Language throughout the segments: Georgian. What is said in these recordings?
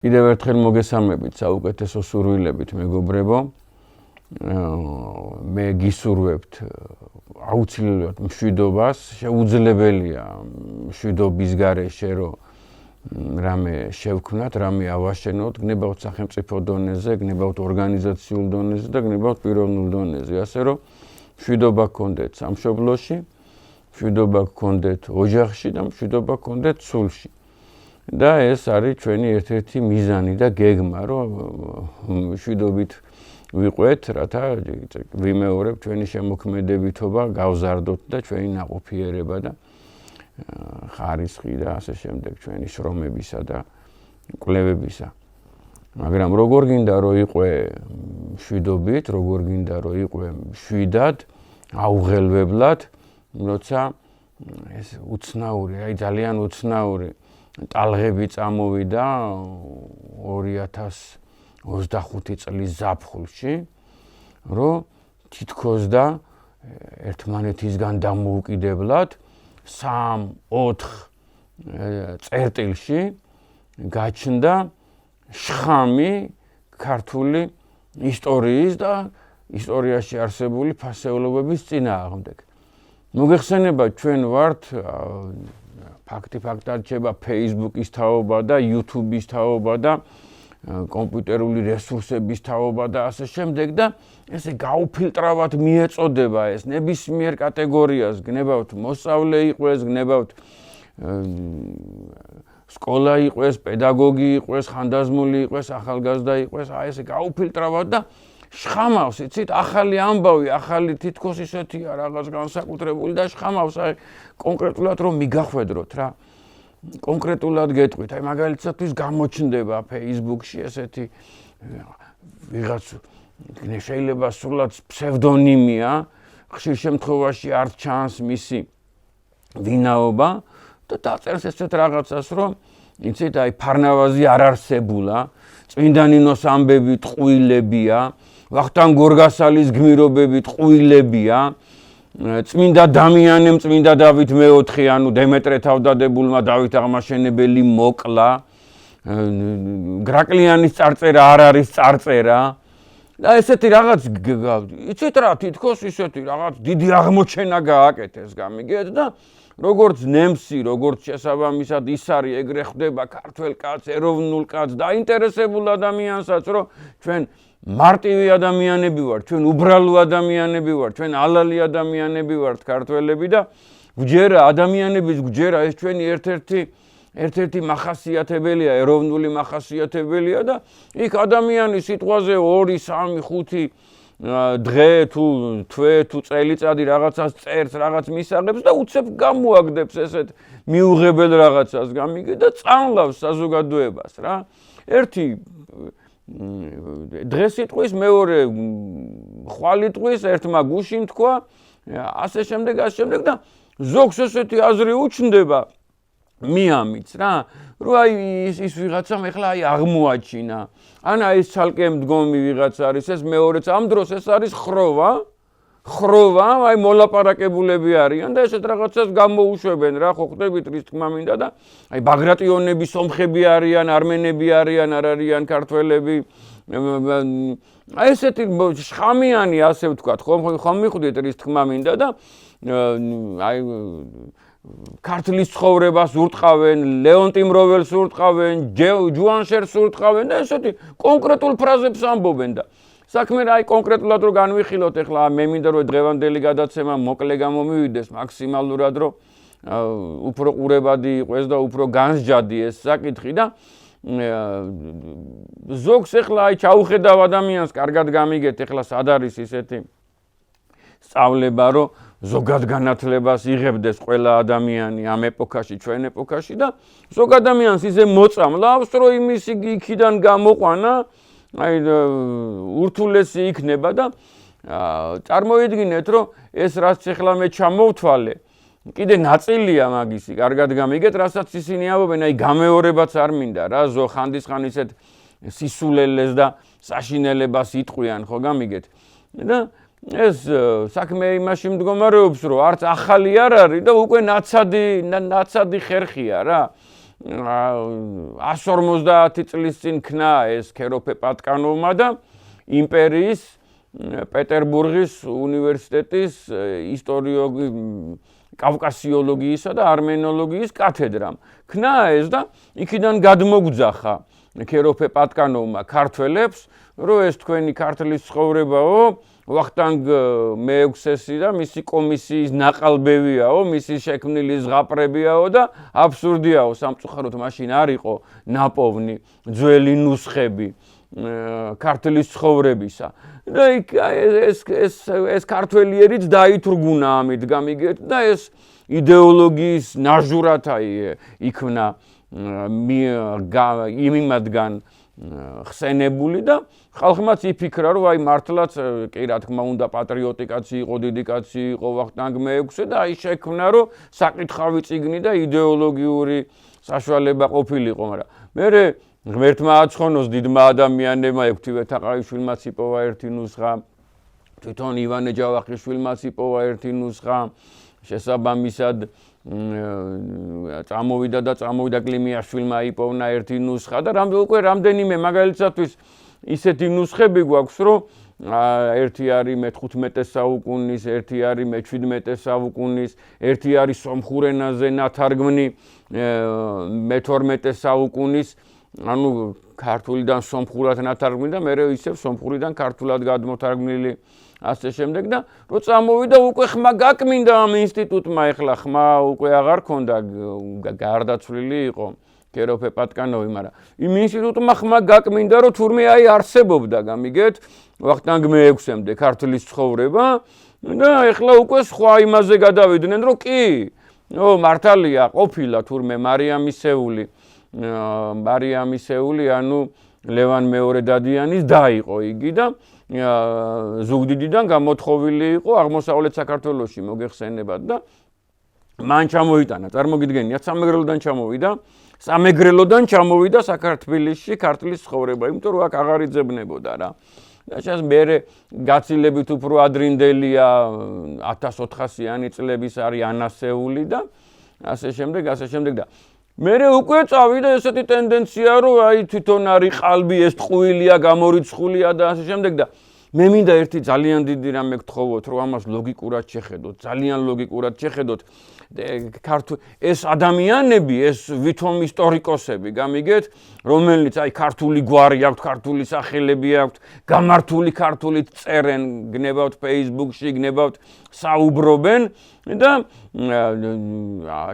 კიდევ ერთხელ მოგესალმებით საუკეთესო სურვილებით მეგობრებო. მე გისურვებთ აუცილებლად მშვიდობას, შეუძლებელია მშვიდობის გარეშე რომ რამე შევქმნათ, რამე ავაშენოთ, გნებავთ სახელმწიფო დონეზე, გნებავთ ორგანიზაციულ დონეზე და გნებავთ პიროვნულ დონეზე, ასე რომ მშვიდობა გქონდეთ სამშობლოში, მშვიდობა გქონდეთ ოჯახში და მშვიდობა გქონდეთ სულში. და ეს არის ჩვენი ერთ-ერთი მიზანი და გეგმა, რომ მშვიდობით ვიყვეთ, რათა ვიმეორებ ჩვენი შემოქმედებითობა, გავზარდოთ და ჩვენი ნაყოფიერება და ხარისხი და ასე შემდეგ ჩვენი შრომებისა და კვლევებისა. მაგრამ როგორ გინდა რომ იყვე მშვიდობით, როგორ გინდა რომ იყვე მშვიდად, აუღელვებლად, როცა ეს უცნაური, ძალიან უცნაური ტალღები წამოვიდა 2025 წლის ზაფხულში, რომ თითქოს და ერთმანეთისგან დამოუკიდებლად 3-4 წერტილში გაჩნდა შხამი ქართული ისტორიის და ისტორიაში არსებული ფასეულობების წინააღმდეგ. მოგეხსენება ჩვენ ვართ ფაქტად რჩება Facebook-ის თაობა და YouTube-ის თაობა და კომპიუტერული რესურსების თაობა და ასე შემდეგ და ესე გაუფილტრავად მიეწოდება ეს ნებისმიერ კატეგორიას, გნებავთ მოსწავლე იყოს, გნებავთ სკოლა იყოს, პედაგოგი იყოს, ხანდაზმული იყოს, ახალგაზრდა იყოს, ესე გაუფილტრავად და შხამავს, იცით, ახალი ამბავი, ახალი თითქოს ისეთია რაღაც განსაკუთრებული და შხამავს, კონკრეტულად რომ მიგახვედროთ რა. კონკრეტულად გეტყვით, მაგალითად გამოჩნდება Facebook-ში ესეთი ვიღაც შეიძლება სულად ფსევდონიმია, ხშირ შემთხვევაში არ ჩანს მისი ვინაობა და დაწერს ესეთ რაღაცას, რომ იცით, ფარნავაზი არ არსებულა, წმინდანინოს ამბები ტყუილებია, ვახტანგ გორგასალის გმირობები ტყუილებია, წმინდა დამიანემ წმინდა დავით მეოთხე, ანუ დემეტრე თავდადებულმა დავით აღმაშენებელი მოკლა, გრაკლიანის წარწერა არ არის წარწერა და ესეთი რაღაც, იცით რა, თითქოს ისეთი რაღაც დიდი აღმოჩენა გააკეთეს, გამიგეთ და როგორც ნემსი, როგორც შესაბამისად ის არის, ეგრე ხდება ქართველ კაცს, ეროვნულ კაცს, დაინტერესებულ ადამიანსაც, რომ ჩვენ მარტივი ადამიანები ვართ, ჩვენ უბრალო ადამიანები ვართ, ჩვენ ალალი ადამიანები ვართ ქართველები და გვჯერა ადამიანების გვჯერა ეს ჩვენი ერთ-ერთი მახასიათებელია, ეროვნული მახასიათებელია და იქ ადამიანის სიტყვაზე 2, 3, 5 დღე თუ თვე თუ წელიწადი რაღაცას წერს, რაღაც მისაღებს და უცებ გამოაგდებს ესეთ მიუღებელ რაღაცას, გამიგე და წამლავს საზოგადოებას რა. ერთი დღეს იტყვის, მეორე ხვალ იტყვის, ერთმა გუშინ თქვა, ასე შემდეგ და ზოგს ესეთი აზრი უჩნდება მიამიც რა, რომ ის ვიღაცამ ეხლა აღმოაჩინა, ან ეს ცალკე მდგომი ვიღაც არის, ეს მეორეც ამ დროს ეს არის ხროვა, მოლაპარაკებულები არიან და ესეთ რაღაცას გამოუშვებენ რა, ხო ხდებით რის თქმა მინდა და ბაგრატიონები სომხები არიან, არმენები არიან, არ არიან ქართველები, ესეთი შხამიანი ასე ვთქვათ, ხომ მიხვდით რის თქმა მინდა და ქართლის ცხოვრებას ურტყავენ, ლეონტი მროველს ურტყავენ, ჯუანშერს ურტყავენ და ესეთი კონკრეტულ ფრაზებს ამბობენ და საქმე კონკრეტულად რომ განვიხილოთ, ეხლა მე მინდა რომ დღევანდელი გადაცემა მოკლე გამომივიდეს მაქსიმალურად, რომ უფრო ყურებადი იყოს და უფრო განსჯადი ეს საკითხი და ზოგს ეხლა ჩაუხედავ ადამიანს, კარგად გამიგეთ, ეხლა სად არის ისეთი სწავლება, რომ ზოგად განათლებას იღებდეს ყველა ადამიანი ამ ეპოქაში, ჩვენ ეპოქაში და ზოგ ადამიანს ისე მოწამლავს, რომ იმის იქიდან გამოყვანა ურთულესი იქნება და წარმოიდგინეთ, რომ ეს რაც ეხლა მე ჩამოვთვალე, კიდე ნაწილია მაგისი, კარგად გამიგეთ, რასაც ისინი ამბობენ, გამეორებაც არ მინდა რა, ხანდისხან ისეთ სისულელეს და საშინელებას იტყვიან, ხო გამიგეთ. და ეს საქმე იმაში მდგომარეობს, რომ არც ახალი არ არის და უკვე ნაცადი ხერხია რა. 150 წლის წინ ქნა ეს ქეროფე პატკანოვმა და იმპერიის პეტერბურგის უნივერსიტეტის კავკასიოლოგიისა და არმენოლოგიის კათედრამ. ქნა ეს და იქიდან გადმოგძახა ქეროფე პატკანოვმა ქართველებს, რომ ეს თქვენი ქართლის ცხოვრებაო, ვახტანგ მეექვსესი და მისი კომისიის ნაყალბევიაო, მისი შექმნილი ზღაპრებიაო და აბსურდიაო, სამწუხაროდ მაშინ არ იყო ნაპოვნი ძველი ნუსხები ქართლის ცხოვრებისა. და ეს ქართველიერიც დაითრგუნა ამით გამიგეთ და ეს იდეოლოგიის ნაჟურად იქნა იმისგან ხსენებული და ხალხმაც იფიქრა, რომ აი მართლაც კი რა თქმა უნდა პატრიოტი კაცი იყო, დიდი კაცი იყო ვახტანგ მეექვსე და აი შექმნა, რომ საკითხავი წიგნი და იდეოლოგიური საშუალება ყოფილიყო, მაგრამ მე ღმერთმა აცხონოს დიდმა ადამიანებმა ექვთიმე თაყაიშვილმაც იპოვა ერთი ნუსხა, თვითონ ივანე ჯავახიშვილმაც იპოვა ერთი ნუსხა, შესაბამისად წამოვიდა კლიმიაშვილმა იპოვნა ერთი ნუსხა და უკვე რამდენიმე მაგალითისთვის ისეთი ნუსხები გვაქვს, რომ ერთი არის მე-15 საუკუნის, ერთი არის მე-17 საუკუნის, ერთი არის სომხურ ენაზე ნათარგმნი მე-12 საუკუნის, ანუ ქართულიდან სომხურად ნათარგმნი და მე ისევ სომხურიდან ქართულად გადმოთარგმნილი ასე შემდეგ და რო წამოვიდა უკვე ხმა გაკმინდა ამ ინსტიტუტმა, ეხლა ხმა უკვე აღარ ქონდა, გარდაცვლილი იყო ქეროფე პატკანოვი, მაგრამ იმ ინსტიტუტმა ხმა გაკმინდა, რომ თურმე აი არსებობდა, გამიგეთ, ვახტანგ მეექვსემდე ქართლის ცხოვრება და ეხლა უკვე სხვა იმაზე გადავიდნენ, რომ კი, მართალია ყოფილა თურმე მარიამისეული, ანუ ლევან მეორე დადიანის და იყო იგი და ზუგდიდიდან გამოთხოვილი იყო აღმოსავლეთ საქართველოში მოგეხსენებათ და მან ჩამოიტანა, წარმოგიდგენიათ, სამეგრელოდან ჩამოვიდა საქართველოში ქართლის ცხოვრება, იმიტომ რომ აქ აღარ იძებნებოდა რა. და сейчас მე გაცილებით უფრო ადრინდელია 1400-იანი წლების არის ანასეული და ასე შემდეგ და მე უკვე წავიდა ესეთი ტენდენცია, რომ აი თვითონ არის ყალბი, ეს ტყუილია, გამორიცხულია და ასე შემდეგ და მე მინდა ერთი ძალიან დიდი რამე გთხოვოთ, რომ ამას ლოგიკურად შეხედოთ, ძალიან ლოგიკურად შეხედოთ. ეს ადამიანები, ეს ვითომ ისტორიკოსები, გამიგეთ, რომელნიც აი ქართული გვარი აქვთ, ქართული სახელები აქვთ, გამართული ქართულით წერენ, გნებავთ Facebook-ში, გნებავთ, საუბრობენ და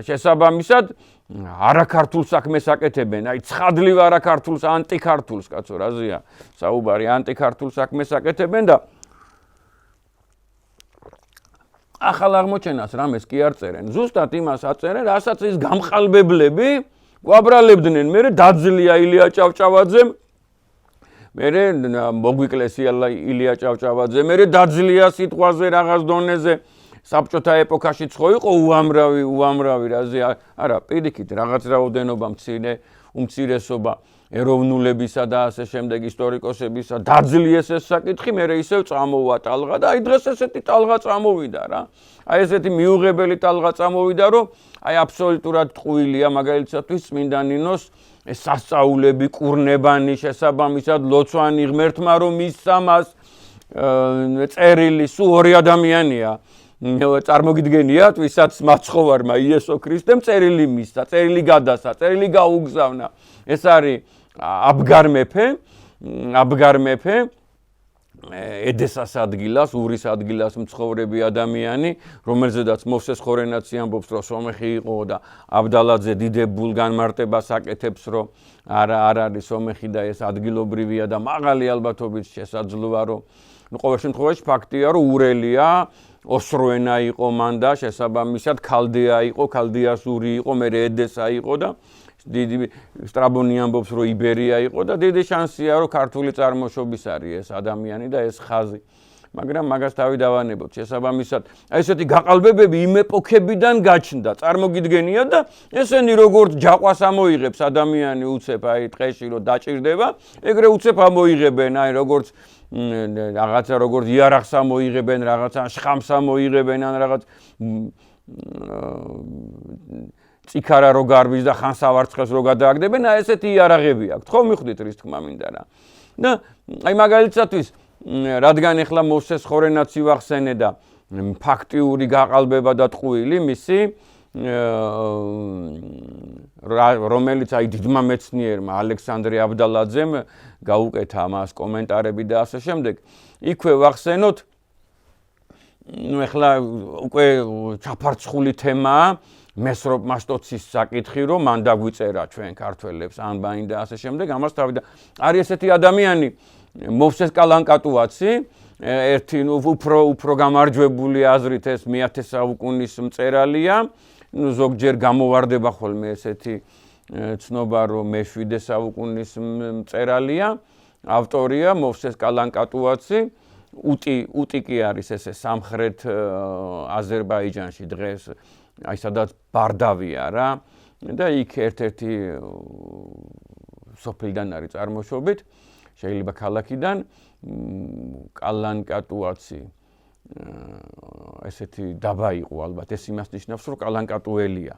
შესაბამისად არაქართულ საქმეს აკეთებენ, აი ცხადლივ არაქართულს, ანტიქართულს, კაცო, რაზეა საუბარი, ანტიქართულ საქმეს აკეთებენ და ახალ აღმოჩენას რამეს კი არ წერენ. ზუსტად იმას აწერენ, რასაც ის გამყალბებლები გვაბრალებდნენ. მე დაძლია ილია ჭავჭავაძემ, მე მოგვიკლეს ილია ჭავჭავაძე, მე დაძლია სიტყვაზე რაღაც დონეზე საბჭოთა ეპოქაშიც ხო იყო უამრავი რაზე არა პირიქით რაღაც რაოდენობა უმცირესობა ეროვნულებისა და ასე შემდეგ ისტორიკოსებისა დაძლიეს ეს საკითხი, მე ისევ წამოვა ტალღა და აი დღეს ესეთი ტალღა წამოვიდა რა. აი ესეთი მიუღებელი ტალღა წამოვიდა, რომ აი აბსოლუტურად ტყუილია მაგალითად წმინდა ნინოს ეს სასწაულები, კურნებანი, შესაბამისად ლოცვანი ღმერთმა რომ მისცა მას წერილი სულ ორი ადამიანია. წარმოგიდგენიათ, ვისაც მაცხოვარმა იესო ქრისტემ წერილი მისცა, წერილი გადასცა, წერილი გაუგზავნა. ეს არის აბგარ მეფე, ედესას ადგილას, ურის ადგილას მცხოვრები ადამიანი, რომელზედაც მოვსეს ხორენაცი ამბობს, რომ სომეხი იყო და აბდალაძე დიდებულ განმარტებას აკეთებს, რომ არ არის სომეხი და ეს ადგილობრივია და მაღალი ალბათობით შესაძლოა, რომ ყოველ შემთხვევაში ფაქტია, რომ ურელია, ოსროენა იყო მან და შესაბამისად ქალდეა იყო, ქალდიასური იყო, მერე ედესა იყო და დიდი სტრაბონი ამბობს, რომ იბერია იყო და დიდი შანსია, რომ ქართული წარმოშობის არის ეს ადამიანი და ეს ხაზი. მაგრამ მაგას თავი დავანებოთ. შესაბამისად, ესეთი გაყალბებები იმ ეპოქებიდან გაჩნდა. წარმოგიდგენიათ და ესენი როგორც ჯაყვას ამოიღებს ადამიანი უცებ აი ტყეში რომ დაჭირდება, ეგრე უცებ ამოიღებენ აი როგორც რაღაცა როგორც იარაღს ამოიღებენ, რაღაცა შხამს ამოიღებენ ან რაღაც წიქარა რო გარბის და ხან სავარცხელს რო გადააგდებენ, ესეთი იარაღები აქვთ, ხო მიხვდით რის თქმა მინდა რა. და აი მაგალითად რადგან ახლა მოვსეს ხორენაც ივახსენე და ფაქტიური გაყალბება და ტყუილი მისი რომელიც აი დიდმა მეცნიერმა ალექსანდრე აბდალაძემ გაუკეთა მას კომენტარები და ასე შემდეგ. იქვე ვახსენოთ ახლა უკვე ჩაფარცხული თემაა მესროპ მასტოცის საკითხი, რომ მან დაგვიწერა ჩვენ ქართველებს ანბანი და ასე შემდეგ. ამას თავი და არის ესეთი ადამიანი მოვსეს კალანკატუაცი, ერთი უფრო გამარჯვებული აზრით ეს მე-10 საუკუნის მწერალია. ზოგჯერ გამოვარდება ხოლმე ესეთი ცნობა, რომ მე-7 საუკუნის მწერალია, ავტორია მოვსეს კალანკატუაცი. უტი კი არის ესე სამხრეთ აზერბაიჯანში დღეს, აი სადაც ბარდავია რა და იქ ერთ-ერთი სოფლიდან არის წარმოშობით, შეიძლება ქალაქიდან კალანკატუაცი ესეთი დაბა იყო ალბათ, ეს იმას ნიშნავს, რომ კალანკატუელია.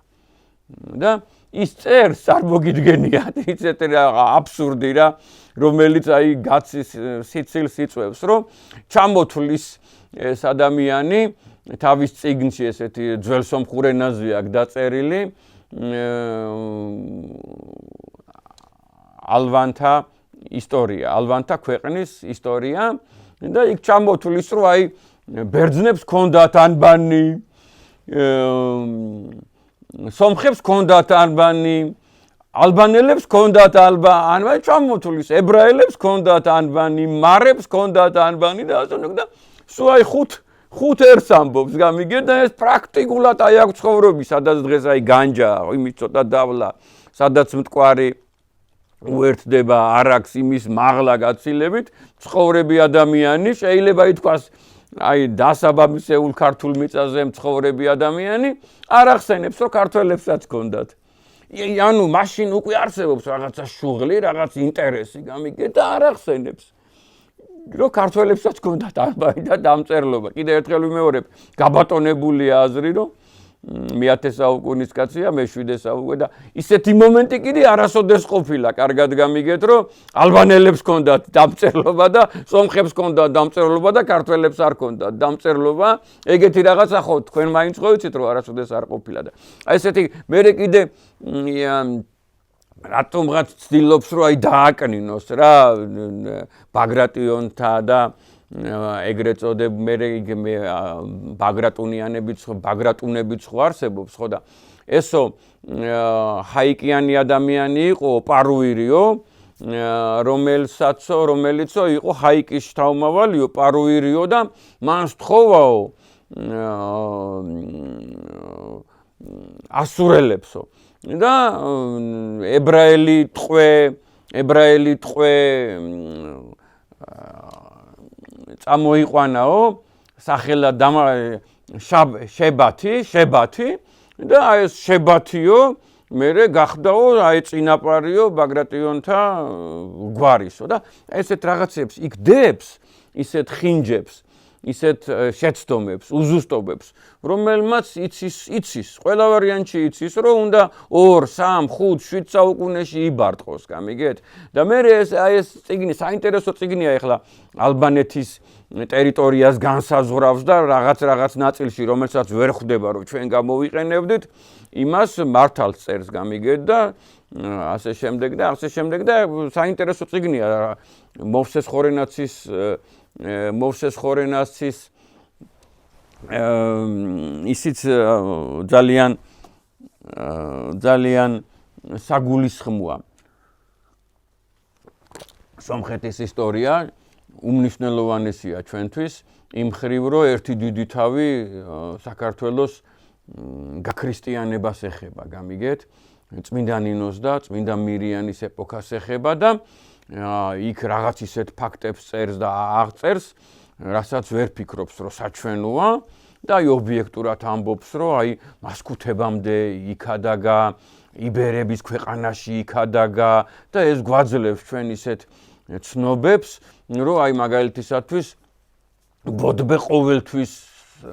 და ის წერს არ მოგიდგენიათ, ისეთი აბსურდი რა, რომელიც აი გაცის სიცილს იწვევს, რომ ჩამოთვლის ეს ადამიანი თავის წიგნში ესეთი ძველ სომხურ ენაზე აქვს დაწერილი ალვანთა ისტორია, ალვანთა ქვეყნის ისტორია და იქ ჩამოთვლის, რომ აი ბერძნებს ჰქონდათ ანბანი, სომხებს ჰქონდათ ანბანი, ალბანელებს ჰქონდათ ანბანი, ჩამოთვლის, ებრაელებს ჰქონდათ ანბანი, მარებს ჰქონდათ ანბანი და ასე შემდეგ და სულ აი ხუთ ერთს ამბობს, გამიგეთ და ეს პრაქტიკულად აი აქ ცხოვრობი, სადაც დღეს აი განჯა, იმის ცოტა დავლა, სადაც მტკვარი უერთდება არ აქვს იმის მაღლა გაცილებით, ცხოვრები ადამიანი შეიძლება ითქვას აი დასაბამისეულ ქართულ მიწაზე მცხოვრები ადამიანი არ ახსენებს, რომ ქართველებსაც ჰქონდათ. ანუ მაშინ უკვე არსებობს რაღაცა შუღლი, რაღაც ინტერესი, გამიგეთ და არ ახსენებს. რომ ქართველებსაც ჰქონდათ ანბანი და დამწერლობა. კიდევ ერთხელ ვიმეორებ, გაბატონებულია აზრი, რომ მე-10 საუკუნის კაცია, მე-7 საუკუნე და ისეთი მომენტი კიდე არასოდეს ყოფილა, კარგად გამიგეთ, რომ ალბანელებს ჰქონდათ დამწერლობა და სომხებს ჰქონდათ დამწერლობა და ქართველებს არ ჰქონდათ დამწერლობა. ეგეთი რაღაცა ხო თქვენ მაინც ხო ვიცით, რომ არასოდეს არ ყოფილა და აი ესეთი მერე კიდე რატომღაც ცდილობს, რომ აი დააკნინოს რა ბაგრატიონთა და ეგრეთ წოდებული მე ბაგრატუნებიც ხო არსებობს ხო და ესო ჰაიკიანი ადამიანი იყო პარუირიო, რომელიცო იყო ჰაიკის შთამომავალიო პარუირიო და მან სთხოვაო ასურელებსო და ებრაელი ტყვე წამოიყვანაო სახელად შებათი და აი ეს შებათიო მერე გახდაო აი წინაპარიო ბაგრატიონთა გვარისო და ესეთ რაღაცებს იქ დებს, ისეთ ხინჯებს, ისეთ შეცდომებს, უზუსტობებს, რომელმაც იცის, ყველა ვარიანტში იცის, რომ უნდა 2, 3, 5, 7 საუკუნეში იბარტყოს, გამიგეთ? და მერე ეს წიგნი, საინტერესო წიგნია ახლა ალბანეთის ტერიტორიას განსაზღვრავს და რაღაც ნაწილში, რომელსაც ვერ ხვდება, რომ ჩვენ გამოვიყენებდით, იმას მართალს წერს, გამიგეთ და ასე შემდეგ და საინტერესო წიგნია მოვსეს ხორენაცის ისიც ძალიან საგულისხმოა. სომხეთის ისტორია უმნიშვნელოვანესია ჩვენთვის, იმ ხრივ, რომ ერთი დიდი თავი საქართველოს გაქრისტიანებას ეხება, გამიგეთ? წმინდა ნინოს და წმინდა მირიანის ეპოქას ეხება და იქ რაღაც ისეთ ფაქტებს წერს და აღწერს, რასაც ვერ ფიქრობს, რომ საჩვენოა და აი ობიექტურად ამბობს, რომ აი მასკუთებამდე იქადაგა, იბერების ქვეყანაში იქადაგა და ეს გვაძლევს ჩვენ ისეთ ცნობებს, რომ აი მაგალითისათვის ბოდბე ყოველთვის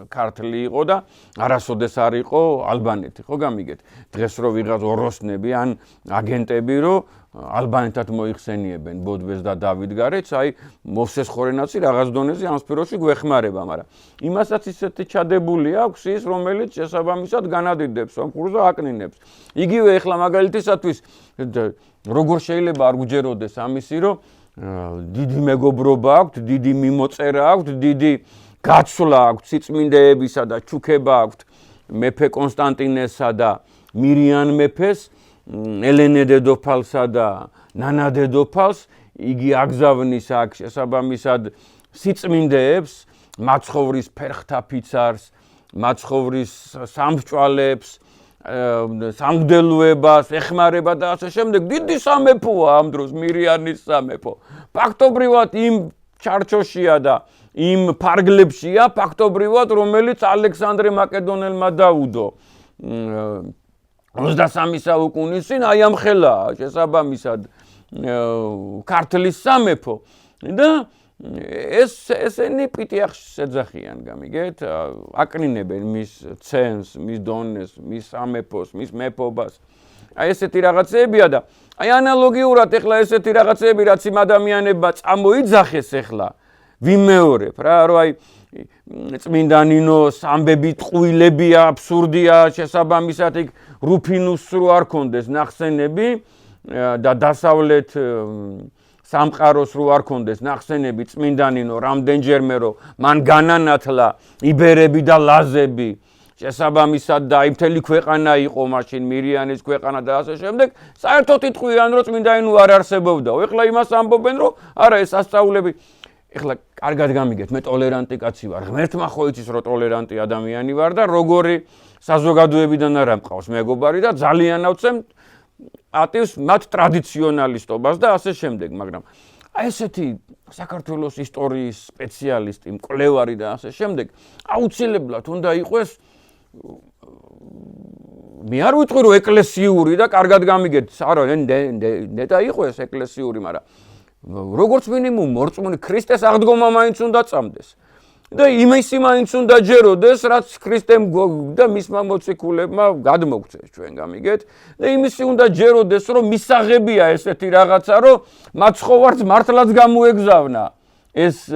ქართლი იყო და არასოდეს არ იყო ალბანეთი, ხო გამიგეთ? დღეს რო ვიღაც ოროსნები ან აგენტები რო ალბანეთად მოიხსენიებენ ბოდბეს და დავითგარეც, აი მოვსეს ხორენაცი რაღაც დონეზე ამ სფეროში გვეხმარება, მაგრამ იმასაც ისეთი ჩადებული აქვს ის, რომელიც შესაბამისად განადიდებს სომხურს და აკნინებს. იგივე ეხლა მაგალითისათვის როგორ შეიძლება არ გჯეროდეს ამისი, რომ დიდი მეგობრობა აქვთ, დიდი მიმოწერა აქვთ, დიდი გაცვლა აქვთ სიწმინდეებისა და ჩუქება აქვთ მეფე კონსტანტინესა და მირიან მეფეს, ელენე დედოფალსა და ნანა დედოფალს, იგი აგზავნის აქ შესაბამისად სიწმინდეებს, მაცხოვრის ფერხთა ფიცარს, მაცხოვრის სამსჭვალებს, სამგდელოებას ეხმარება და ასე შემდეგ. დიდი სამეფოა ამ დროს მირიანის სამეფო. ფაქტობრივად იმ ჩარჩოშია და იმ ფარგლებშია ფაქტობრივად, რომელიც ალექსანდრე მაკედონელმა დაუდო 23 საუკუნის წინ, აი ამ ხელაა შესაბამისად ქართლის სამეფო და ესენი პიტიახს ეძახიან, გამიგეთ? აკნინებენ მის ცენს, მის დონეს, მის სამეფოს, მის მეფობას. აი ესეთი რაღაცებია და აი ანალოგიურად ეხლა ესეთი რაღაცები, რაც იმ ადამიანებმა წამოიძახეს ეხლა, ვიმეორებ რა, რომ აი წმინდა ნინოს ამბები ტყუილებია, აბსურდია, შესაბამისად იქ რუფინუსს რო არ კონდეს ნახსენები და დასავლეთ სამყაროს რო არ კონდეს ნახსენები წმინდა ნინო რამდენჯერმე რომ მან განანათლა იბერები და ლაზები შესაბამისად და აი მთელი ქვეყანა იყო მაშინ მირიანის ქვეყანა და ასე შემდეგ საერთოდ იტყვიან რომ წმინდა ნინო არ არსებობდაო. ეხლა იმას ამბობენ რომ არა ეს ასწავლები ეხლა კარგად გამიგეთ, მე ტოლერანტი კაცი ვარ. ღმერთმა ხო იცის რომ ტოლერანტი ადამიანი ვარ და როგორი საზოგადოებიდან არა მყავს მეგობარი და ძალიან ავცემ ატივს მათ ტრადიციონალისტობას და ასე შემდეგ, მაგრამ აი ესეთი საქართველოს ისტორიის სპეციალისტი, მკვლევარი და ასე შემდეგ, აუცილებლად უნდა იყოს მე არ ვიტყვი რომ ეკლესიური და კარგად გამიგეთ, არა, ნეტა იყო ეს ეკლესიური, მაგრამ როგორც მინიმუმ მორწმუნე ქრისტეს აღდგომა მაინც უნდა წამდეს. და იმისი მაინც უნდა ჯეროდეს, რაც ქრისტემ და მისმა მოციქულებმა გადმოგწეს ჩვენ გამიგეთ. და იმისი უნდა ჯეროდეს, რომ მისაღებია ესეთი რაღაცა, რომ მაცხოვარს მართლაც გამოეგზავნა ეს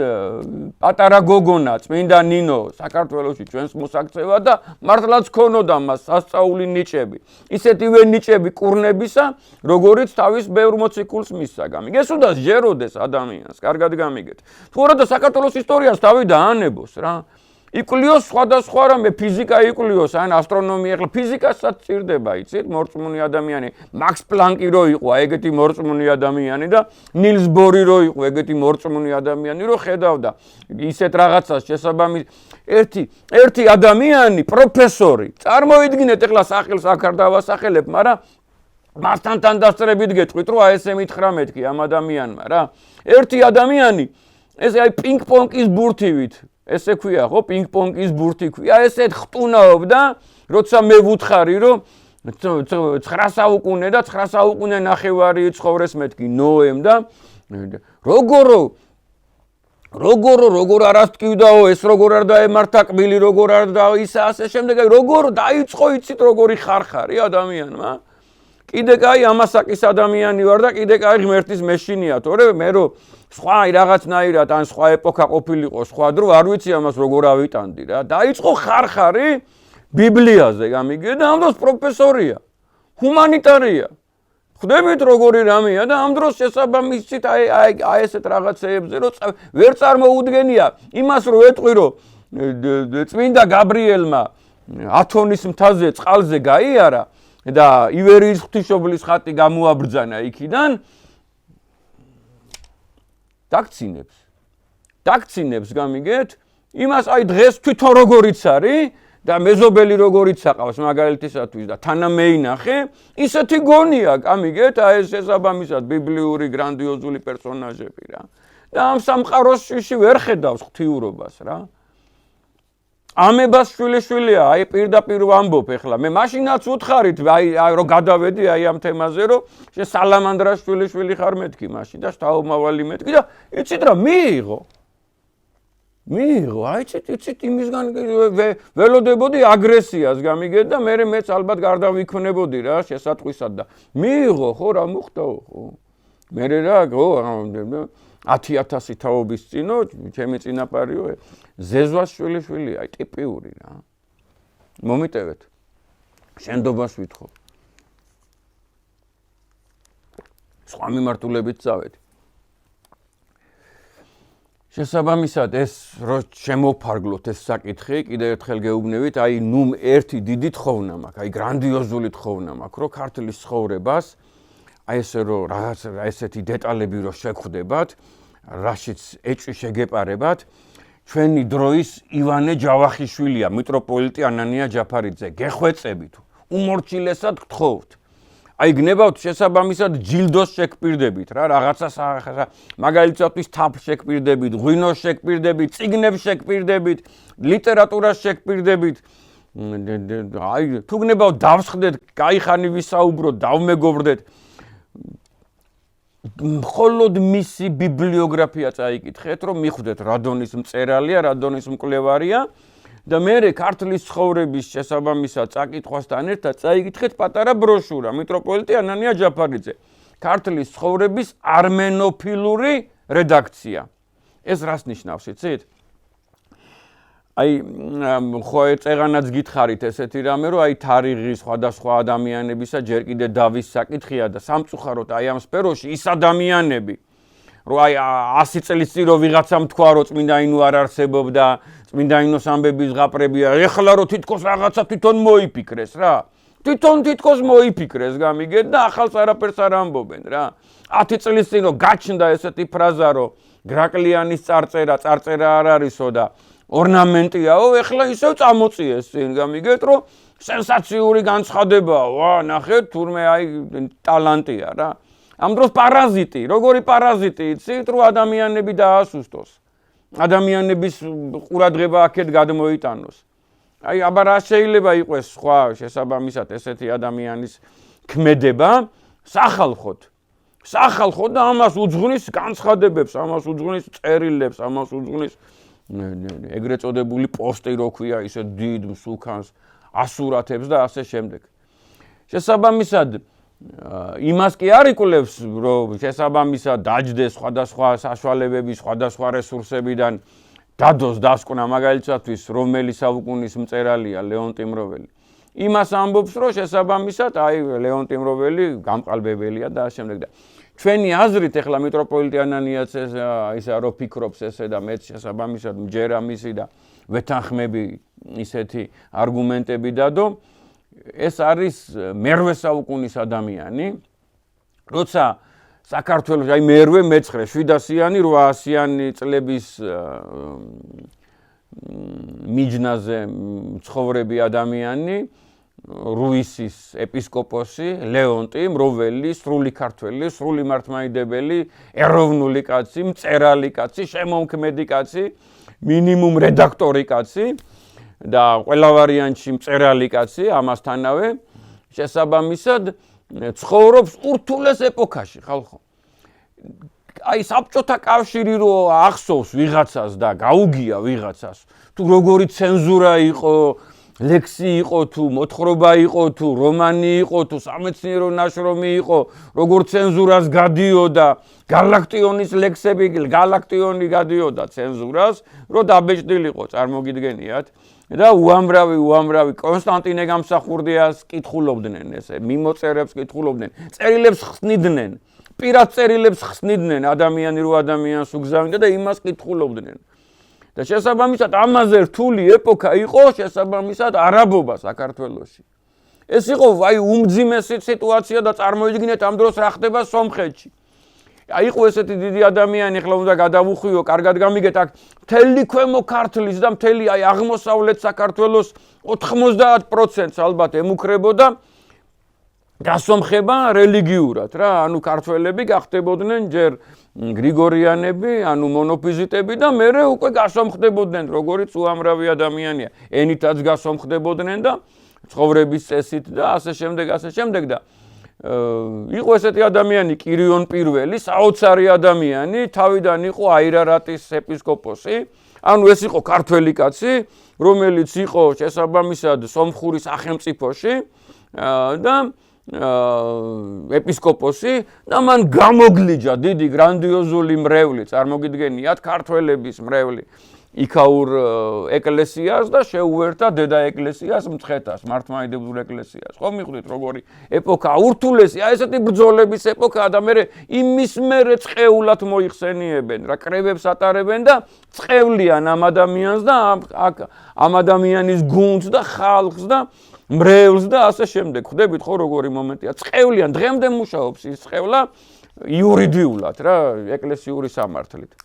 პატარა გოგონა, წმინდა ნინო საქართველოში ჩვენს მოსაქცევა და მართლაც ქონოდა მას სასწაული ნიჭები. ისეთივე ნიჭები კურნებისა, როგორიც თავის ბევრ მოციქულს მისცა გამიგეთ. ეს უნდა ჯეროდეს ადამიანს, კარგად გამიგეთ. თუ არა და საქართველოს ისტორიას თავი დაანებოს რა. იკვლიოს სხვადასხვა რამე, ფიზიკა იკვლიოს, ან ასტრონომია, ახლა ფიზიკასაც ჭირდება, იცით, მორწმუნე ადამიანი. მაქს პლანკი რო იყო, ეგეთი მორწმუნე ადამიანი და ნილს ბორი რო იყო, ეგეთი მორწმუნე ადამიანი, რო ხედავდა ისეთ რაღაცას შესაბამის ერთი ადამიანი, პროფესორი. წარმოიდგინეთ, ახლა სახელს აქ არ დავასახელებ, მაგრამ მასთან დასწრებით გეტყვით, რომ აი ესე მითხრა მეთქი ამ ადამიანმა რა. ერთი ადამიანი, ეს აი პინგ-პონგის ბურთივით ესე ქვია ხო პინგ-პონგის ბურთი ქვია ესეთ ხტუნაობდა როცა მე ვუთხარი რომ 9 საუკუნე და 9 საუკუნე ნახევარი იცხოვრეს მეთქი ნოემ და როგორ არასტკივდაო ეს როგორ არ დაემართა კბილი როგორ არ და ისა ასე შემდეგ აი როგორ დაიწყო იცით როგორი ხარხარი ადამიანმა კიდე კაი ამასაკის ადამიანი ვარ და კიდე კაი ღმერთის მეშინია თორე მე რომ სხვა რაღაცნაირად ან სხვა ეპოქა ყოფილიყო სხვა დრო არ ვიცი ამას როგორ ავიტანდი რა დაიწყო ხარხარი ბიბლიაზე გამიგე და ამ დროს პროფესორია ჰუმანიტარია ხვდებით როგორი რამეა და ამ დროს შესაბამისით აი ესეთ რაღაცეებზე რომ ვერ წარმოუდგენია იმას რომ ეტყვი რომ წმინდა გაბრიელმა ათონის მთაზე წყალზე გაიარა და ივერიის ღვთისმშობლის ხატი გამოაბრძანა იქიდან დაგცინებს გამიგეთ იმას აი დღეს თვითონ როგორიც არის და მეზობელი როგორიც აყავს მაგალითისათვის და თანამეინახე ისეთი გონია გამიგეთ აი ეს შესაბამისად ბიბლიური გრანდიოზული პერსონაჟები რა და ამ სამყაროში ვერ ხედავს ღვთიურობას რა ამებას შვილიშვილია აი პირდაპირ ვამბობ ეხლა მე მაშინაც უთხარით აი რომ გადავედი აი ამ თემაზე რომ სალამანდრას შვილიშვილი ხარ მეთქი მაშინ და შთაომავალი მეთქი და იცით რა მიიღო მიიღო, იცით იმისგან ველოდებოდი აგრესიას გამიგეთ და მეც ალბათ გარდავიქმნებოდი რა შესატყვისად და მიიღო ხო რა მოხდაო ხო მე რა ხო 10,000 თაობის წინო ჩემი წინაპარიო ზეზვას შვილი აი ტიპიური რა მომიტევეთ შენდობას ვითხოვ სხვა მიმართულებით წავედი შესაბამისად ეს რო შემოფარგლოთ ეს საკითხი კიდევ ერთხელ გეუბნებით აი ნუ ერთი დიდი თხოვნა მაქვს აი გრანდიოზული თხოვნა მაქვს რომ ქართლის ცხოვრებას აი ესე რომ რაღაც ესეთი დეტალები რო შეგხვდებათ რაშიც ეჭვი შეგეპარებათ ჩვენი დროის ივანე ჯავახიშვილია მიტროპოლიტი ანანია ჯაფარიძე გეხვეწებით უმორჩილესად გთხოვთ აი გნებავთ შესაბამისად ჯილდოს შეგპირდებით რა რაღაცას მაგალითად თაფს შეგპირდებით, ღვინოს შეგპირდებით, წიგნებს შეგპირდებით, ლიტერატურას შეგპირდებით. აი თუ გნებავთ დავსხდეთ, გაიხანი ვისაუბროთ, დავმეგობრდეთ. მხოლოდ მისი ბიბლიოგრაფია წაიკითხეთ, რომ მიხვდეთ რა დონის მწერალია, რა დონის მკვლევარია. და მე ქართლის ცხოვრების შესაბამისად წაკითხვასთან ერთად წაიკითხეთ პატარა ბროშურა მიტროპოლიტი ანანია ჯაფარიძე ქართლის ცხოვრების armenofiluri რედაქცია ეს რას ნიშნავს იცით აი ხო წეღანაც გითხარით ესეთი რამე რომ აი თარიღის სხვადასხვა ადამიანებისა ჯერ კიდე დავის საკითხია და სამწუხაროდ აი ამ სფეროში ის ადამიანები რომ აი 100 წლის წინ რო ვიღაცამ თქვა რომ წმინდაინო არ არსებობდა წმინდაინოს ამბების ზღაპრებია ეხლა რომ თითქოს რაღაცა თვითონ მოიფიქრეს რა თვითონ მოიფიქრეს გამიგეთ და ახალს არაფერს არ ამბობენ რა 10 წლის წინ რო გაჩნდა ესეთი ფრაზა რომ გრაკლიანის წარწერა არ არისო და ორნამენტიაო ეხლა ისევ წამოწიეს წინ გამიგეთ რომ სენსაციური განცხადებაა ვა ნახეთ თურმე აი ტალანტია რა ამ დროს პარაზიტი როგორი პარაზიტი იცით რომ ადამიანები დაასუსტოს ადამიანების ყურადღება აქეთ გადმოიტანოს აი აბა რა შეიძლება იყოს სხვა შესაბამისად ესეთი ადამიანის ქმედება სახალხოდ და ამას უძღვნის განცხადებებს ამას უძღვნის წერილებს ამას უძღვნის ეგრეთ წოდებული პოსტი რო ქვია ისე დიდ მსუქანს ასურათებს და ასე შემდეგ შესაბამისად იმას კი არ იკვლევს რომ შესაბამისად დაჯდეს სხვადასხვა საშუალებები სხვადასხვა რესურსებიდან დადოს დასკვნა მაგალითადvis რომელი საუკუნის მწერალია ლეონტი მროველი იმას ამბობს რომ შესაბამისად აი ლეონტი მროველი გამყალბებელია და ამ შემდეგ და ჩვენი აზრით ეხლა მიტროპოლიტი ანანიაც ისა რო ფიქრობს ესე და მეც შესაბამისად მჯერა მისი და ვეთანხმები ისეთი არგუმენტები დადო ეს არის მერვე საუკუნის ადამიანი როცა საქართველოს აი მერვე მეცხრე 700-იანი 800-იანი წლების მიჯნაზე ცხოვრები ადამიანი რუისის ეპისკოპოსი ლეონტი მროველი სრული ქართველი სრული მართლმადიდებელი ეროვნული კაცი მწერალი კაცი შემომქმედი კაცი მინიმუმ რედაქტორი კაცი და ყველა ვარიანტში მწერალი კაცი ამასთანავე შესაბამისად ცხოვრობს ურთულეს ეპოქაში ხალხო აი საბჭოთა კავშირი რო ახსოვს ვიღაცას და გაუგია ვიღაცას თუ როგორი ცენზურა იყო ლექსი იყო თუ მოთხრობა იყო თუ რომანი იყო თუ სამეცნიერო ნაშრომი იყო როგორ ცენზურას გადიოდა გალაქტიონის ლექსები გალაქტიონი გადიოდა ცენზურას რო დაბეჭდილიყო წარმოგიდგენიათ და უამრავი კონსტანტინე გამსახურდიას კითხულობდნენ ესე მიმოწერებს კითხულობდნენ წერილებს ხსნიდნენ პირად წერილებს ხსნიდნენ ადამიანი რო ადამიანს უგზავნიდა და იმას კითხულობდნენ და შესაბამისად ამაზე რთული ეპოქა იყო შესაბამისად არაბობა საქართველოში ეს იყო აი უმძიმესი სიტუაცია და წარმოიდგინეთ ამ დროს რა ხდება სომხეთში აი იყო ესეთი დიდი ადამიანი ახლა უნდა გადავუხვიო კარგად გამიგეთ აქ მთელი ქვემო ქართლის და მთელი აი აღმოსავლეთ საქართველოს 90% ალბათ ემუქრებოდა გასომხება რელიგიურად რა ანუ ქართველები გახდებოდნენ ჯერ გრიგორიანები ანუ მონოფიზიტები და მერე უკვე გასომხდებოდნენ როგორიც უამრავი ადამიანია ენითაც გასომხდებოდნენ და ცხოვრების წესით და ასე შემდეგ და იყო ესეთი ადამიანი კირიონ პირველი საოცარი ადამიანი თავიდან იყო აირარატის ეპისკოპოსი ანუ ეს იყო ქართველი კაცი, რომელიც იყო შესაბამისად სომხური სახელმწიფოში და ეპისკოპოსი და მან გამოგლიჯა დიდი გრანდიოზული მრევლი, წარმოგიდგენიათ ქართველების მრევლი იქაურ ეკლესიას და შეუერთა დედა ეკლესიას მცხეთას, მართლმადიდებლურ ეკლესიას. ხო მიხვდით როგორი ეპოქა, ურთულესი, აი ესეთი ბრძოლების ეპოქა და მე იმის მერე წყეულად მოიხსენიებენ, რა კრებებს ატარებენ და წყევლიან ამ ადამიანს და ამ ადამიანის გუნდს და ხალხს და მრევლს და ასე შემდეგ. ხვდებით ხო როგორი მომენტია? წყევლიან, დღემდე მუშაობს ის წყევლა იურიდიულად რა, ეკლესიური სამართლით.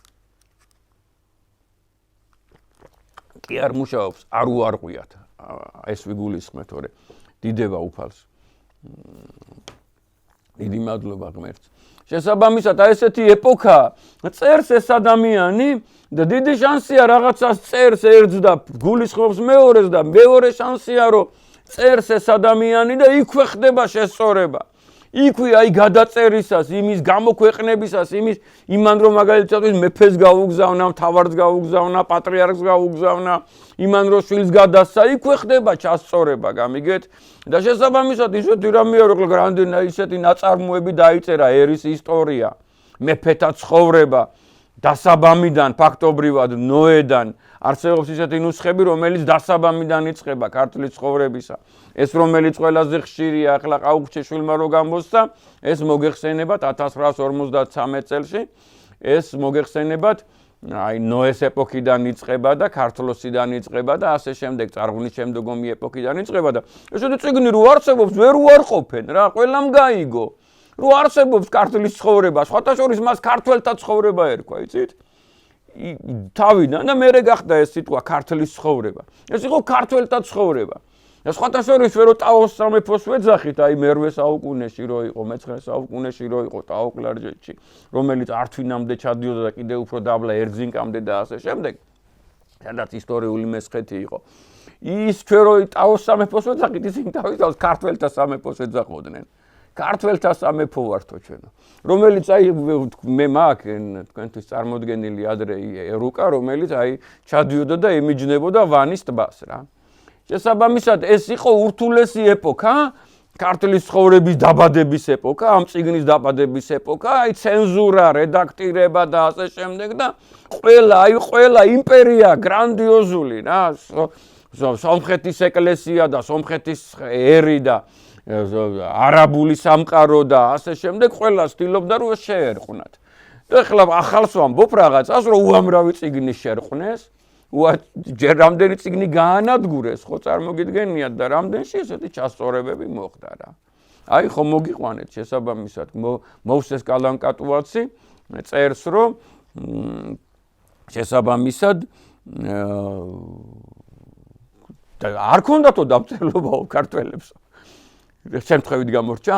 კი არ მუშაობს, არ უარყვიათ. ეს ვიგულისხმეთ, თორე დიდება უფალს. დიდი მადლობა ღმერთს. შესაბამისად, აი ესეთი ეპოქა წერს ეს ადამიანი და დიდი შანსია რაღაცას წერს ერთს და გულისხმობს მეორეს და მეორე შანსია რომ წერს ეს ადამიანი და იქვე ხდება შესწორება. იქვე აი გადაწერისას, იმის გამოქვეყნებისას, იმან რომ მაგალითად მეფეს გაუგზავნა, მთავარს გაუგზავნა, პატრიარქს გაუგზავნა, იმან რომ შვილს გადასცა, იქვე ხდება ჩასწორება, გამიგეთ? და შესაბამისად ისეთი რამეა რომ გრანდინა ისეთი ნაწარმოები დაიწერა ერის ისტორია, მეფეთა ცხოვრება, დასაბამიდან ფაქტობრივად ნოედან არსებობს ისეთი ნუსხები, რომელიც დასაბამიდან იწყება ქართლის ცხოვრებისა. ეს რომელიც ყველაზე ხშირია, ახლა ყაუხჩეშვილმა რო გამოსცა, ეს მოგეხსენებათ 1953 წელში, ეს მოგეხსენებათ აი ნოეს ეპოქიდან იწყება და ქართლოსიდან იწყება და ასე შემდეგ, წარღვნის შემდგომი ეპოქიდან იწყება და ესეთი წიგნი რო არსებობს, ვერ უარყოფენ რა, ყველამ გაიგო. რო არსებობს ქართლის ცხოვრება, სხვათა შორის მას ქართველთა ცხოვრება ერქვა, იცით? თავიდან და მერე გახდა ეს სიტყვა ქართლის ცხოვრება. ეს იყო ქართველთა ცხოვრება. და სხვათა შორის ვერო ტაოს სამეფოს ვეძახით, აი მერვე საუკუნეში რო იყო, მე-19 საუკუნეში რო იყო ტაო-კლარჯეთში, რომელიც ართვინამდე ჩადიოდა და კიდევ უფრო დაბლა ერძინკამდე და ასე შემდეგ, სადაც ისტორიული მესხეთი იყო. ის ვერო ტაოს სამეფოს ვეძახით, ისინი თავისთავად ქართველთა სამეფოს ეძახოდნენ. ქართველთა სამეფო ვართო ჩვენო, რომელიც აი მე მაქვს თქვენთვის წარმოდგენილი ადრე ერუკა, რომელიც აი ჩადიოდა და ემიჯნებოდა ვანის ტბას რა. შესაბამისად ეს იყო ურთულესი ეპოქა, ქართლის ცხოვრების დაბადების ეპოქა, ამ წიგნის დაბადების ეპოქა, აი ცენზურა, რედაქტირება და ასე შემდეგ და ყველა იმპერია გრანდიოზული რა, სომხეთის ეკლესია და სომხეთის ერი და არაბული სამყარო და ასე შემდეგ ყველა ცდილობდა რომ შეერყვნათ. და ახლა ახალს ვამბობ რაღაცას, რომ უამრავი წიგნი შერყვნეს, ჯერ რამდენი წიგნი გაანადგურეს, ხო წარმოგიდგენიათ და რამდენში ესეთი ჩასწორებები მოხდა რა. აი ხო მოგიყვანეთ შესაბამისად მოვსეს კალანკატუაცი წერს რომ შესაბამისად არ ქონდათო დამწერლობაო ქართველებს. შემთხვევით გამორჩა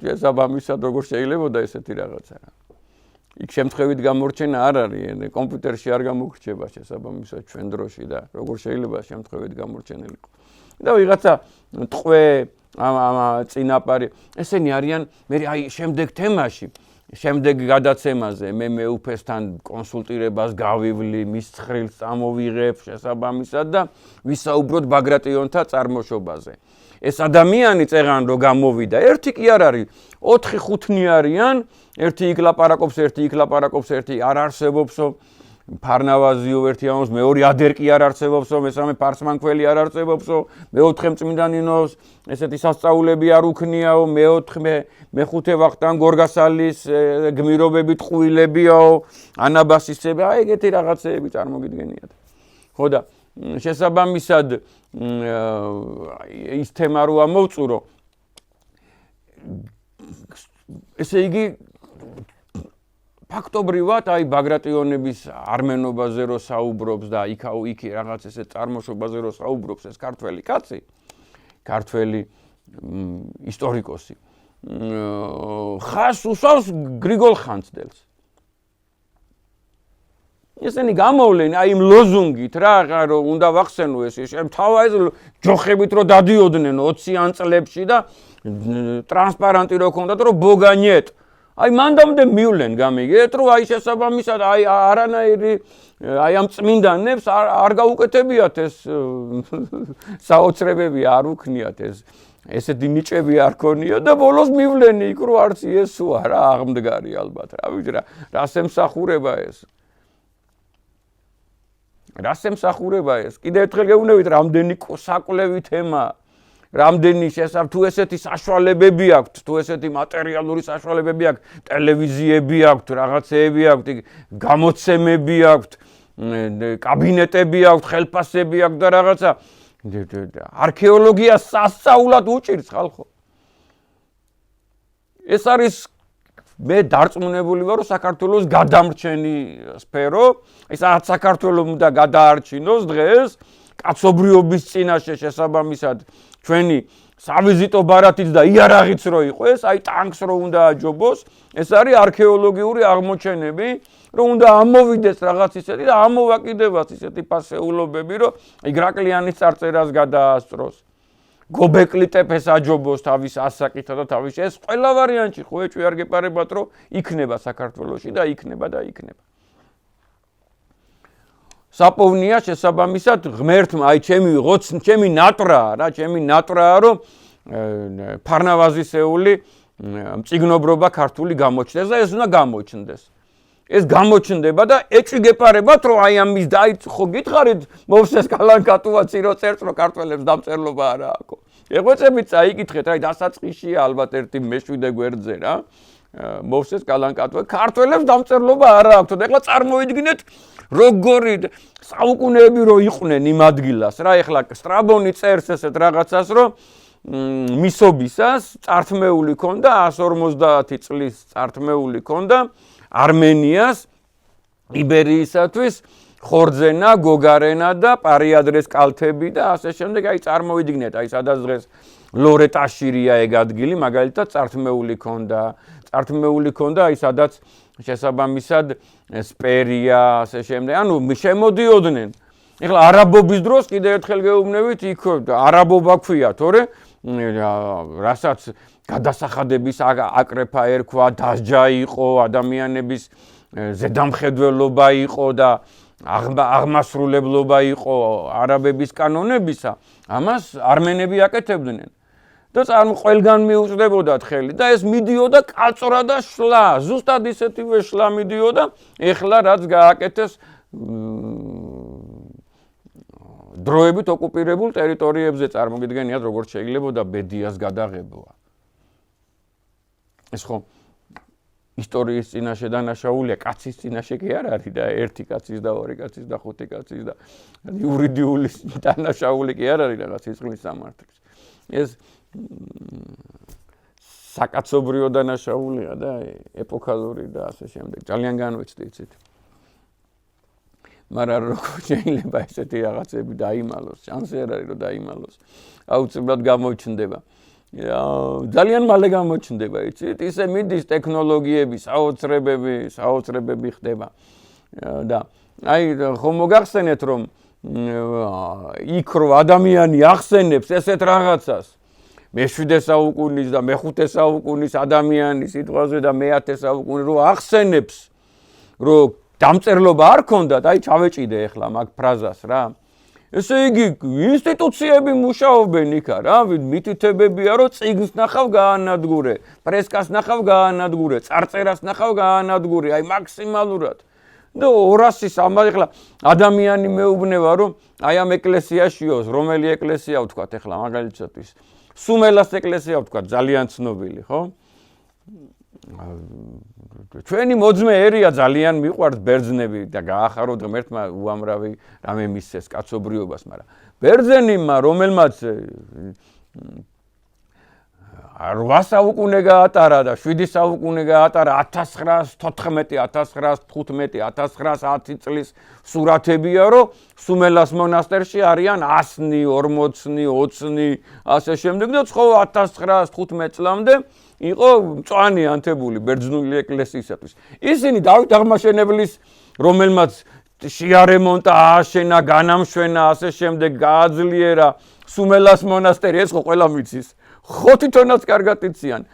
შესაბამისად როგორ შეიძლებოდა ესეთი რაღაცა რა. იქ შემთხვევით გამორჩენა არ არის, კომპიუტერში არ გამოგრჩება შესაბამისად ჩვენ დროში და როგორ შეიძლება შემთხვევით გამორჩენილიყო. და ვიღაცა ტყვე ამ წინაპარი, ესენი არიან მე აი შემდეგ თემაში, შემდეგ გადაცემაზე მე მეუფესთან კონსულტირებას გავივლი, მის ცხრილს წამოვიღებ შესაბამისად და ვისაუბროთ ბაგრატიონთა წარმოშობაზე. ეს ადამიანი წეღან რო გამოვიდა, ერთი კი არ არის, 4-5 არიან, ერთი იქ ლაპარაკობს, ერთი იქ ლაპარაკობს, ერთი არ არსებობსო, ფარნავაზიო ერთი ამბობს, მეორე ადერკი არ არსებობსო, მესამე ფარსმანქველი არ არსებობსო, მეოთხე წმინდანინოს ესეთი სასწაულები არ უქნიაო, მეხუთე ვახტანგ გორგასალის გმირობები ტყუილებიაო, ანაბასისები, აი ეგეთი რაღაცეები წარმოგიდგენიათ. ხო და შესაბამისად ის თემა რო ამოვწურო, ესე იგი ფაქტობრივად აი ბაგრატიონების არმენობაზე რო საუბრობს და იქ რაღაც ესე წარმოშობაზე რო საუბრობს ეს ქართველი კაცი, ქართველი ისტორიკოსი, ხას უსვავს გრიგოლ ხანძთელს. ესენი გამოვლენ აი იმ ლოზუნგით რა, რომ უნდა ვახსენო ეს თავად ჯოხებით რო დადიოდნენ 20-ან წლებში და ტრანსპარანტი რო ქონდათ, რომ ბოგანიეთ აი მანდამდე მივლენ გამიგეთ რომ აი შესაბამისად აი არანაირი აი ამ წმინდანებს არ გაუკეთებიათ ეს საოცრებები არ უქნიათ ესეთი ნიჭები არ ქონია და ბოლოს მივლენ იქ რომ არც იესოა რა აღმდგარი ალბათ რა ვიცი რას ემსახურება ეს კიდევ ერთხელ გეუბნებით რამდენი საკვლევი თემა რამდენი თუ ესეთი საშუალებები აქვთ თუ ესეთი მატერიალური საშუალებები აქვთ ტელევიზიები აქვთ რაღაცეები აქვთ გამოცემები აქვთ კაბინეტები აქვთ ხელფასები აქვთ და რაღაცა არქეოლოგია სასწაულად უჭირს ხალხო ეს არის მე დარწმუნებული ვარ რომ საქართველოს გადამრჩენი სფერო ეს საქართველოს უნდა გადაარჩინოს დღეს კაცობრიობის წინაშე შესაბამისად ჩვენი სავიზიტო ბარათიც და იარაღიც რო იყოს, აი ტანკს რო უნდა აჯობოს, ეს არის არქეოლოგიური აღმოჩენები, რომ უნდა ამოვიდეს რაღაც ისეთი და ამოვაკიდებას ისეთი ფასეულობები, რომ იგრაკლიანის წარწერას გადაასწროს. გობეკლი ტეფეს აჯობოს თავის ასაკითა და თავის ეს ყველა ვარიანტი ხო ეჭვი არ გეპარებათ, რომ იქნება საქართველოში და იქნება. საპოვნია შესაბამისად ღმერთმა აი ჩემი ნატრაა რომ ფარნავაზისეული მწიგნობრობა ქართული გამოჩნდეს და ეს უნდა გამოჩნდეს ეს გამოჩნდება და ეჭვი გეპარებათ რომ აი ამის ხო გითხარით მოვსეს კალანკატუაცი რო წერს რომ ქართველებს დამწერლობა არა აქვს ეღვეწებით წაიკითხეთ აი დასაწყისია ალბათ ერთი მეშვიდე გვერდზე რა მოვსეს კალანკატუა ქართველებს დამწერლობა არა აქვს და ეხლა წარმოიდგინეთ როგორი საუკუნეები რო იყვნენ იმ ადგილას რა ეხლა სტრაბონი წერს ესეთ რაღაცას რომ მისობისას წართმეული ქონდა 150 წლის წართმეული ქონდა არმენიას იბერიისათვის ხორძენა გოგარენა და პარიადრეს კალთები და ასე შემდეგ აი წარმოვიდგინეთ აი სადაც დღეს ლორეტაშირია ეგ ადგილი მაგალითად წართმეული ქონდა აი სადაც შესაბამისად სპერია ასე შემდეგ ანუ შემოდიოდნენ ეხლა არაბობის დროს კიდევ ერთხელ გეუბნებით იქ არაბობა ქვია თორე რასაც გადასახადების აკრეფა ერქვა დასჯა იყო ადამიანების ზედამხედველობა იყო და აღმასრულებლობა იყო არაბების კანონებისა ამას არმენები აკეთებდნენ და ყველგან მიუწდებოდათ ხელი და ეს მიდიოდა კაწრა და შლა ზუსტად ისეთივე შლა მიდიოდა ეხლა რაც გააკეთეს დროებით ოკუპირებულ ტერიტორიებზე წარმოგიდგენიათ როგორც შეიძლებოდა ბედიას გადაღებვა ეს ხო ისტორიის წინაშე დანაშაულია კაცის წინაშე კი არ არის და ერთი კაცის და ორი კაცის და ხუთი კაცის და იურიდიული დანაშაული კი არ არის რაღაც სისხლის სამართლის ეს საკაცობრიო დანაშაულია და ეპოქალური და ასე შემდეგ ძალიან განვეცდი იცით მაგრამ როგორ შეიძლება ესეთი რაღაცები დაიმალოს შანსი არ არის რომ დაიმალოს აუცილებლად გამოჩნდება ძალიან მალე გამოჩნდება იცით ისე მიდის ტექნოლოგიები საოცრებები ხდება და აი ხომ მოგახსენეთ რომ იქ რო ადამიანი ახსენებს ესეთ რაღაცას მე-7 საუკუნის და მე-5 საუკუნის ადამიანის სიტყვაზე და მე-10 საუკუნის რო ახსენებს რომ დამწერლობა არ ქონდათ აი ჩავეჭიდე ახლა მაგ ფრაზას რა ესე იგი ინსტიტუციები მუშაობენ იქა რა მითითებებია რომ წიგნს ნახავ გაანადგურე პრესკას ნახავ გაანადგურე წარწერას ნახავ გაანადგურე აი მაქსიმალურად და 200-ის ამბავი ახლა ადამიანი მეუბნება რომ აი ამ ეკლესიაშიოს რომელი ეკლესია ვთქვათ ახლა მაგალითად სუმელას ეკლესია ვთქვათ ძალიან ცნობილი ხო ჩვენი მოძმე ერია ძალიან მიყვარს ბერძნები და გაახაროთ ღმერთმა უამრავი რამე მისცეს კაცობრიობას მაგრამ ბერძენმა რომელმაც 8 საუკუნე გაატარა და 7 საუკუნე გაატარა 1914 1915 1910 წლის სურათებია რომ სუმელას მონასტერში არიან 100-ნი 40-ნი 20-ნი ასე შემდეგ და ხო 1915 წლამდე იყო მწვანე ანთებული ბერძნული ეკლესიისათვის ისინი დავით აღმაშენებლის რომელმაც შეარემონტა ააშენა განამშვენა ასე შემდეგ გააძლიერა სუმელას მონასტერი ეს ხო ყველა მიცის ხო თვითონაც კარგად იციან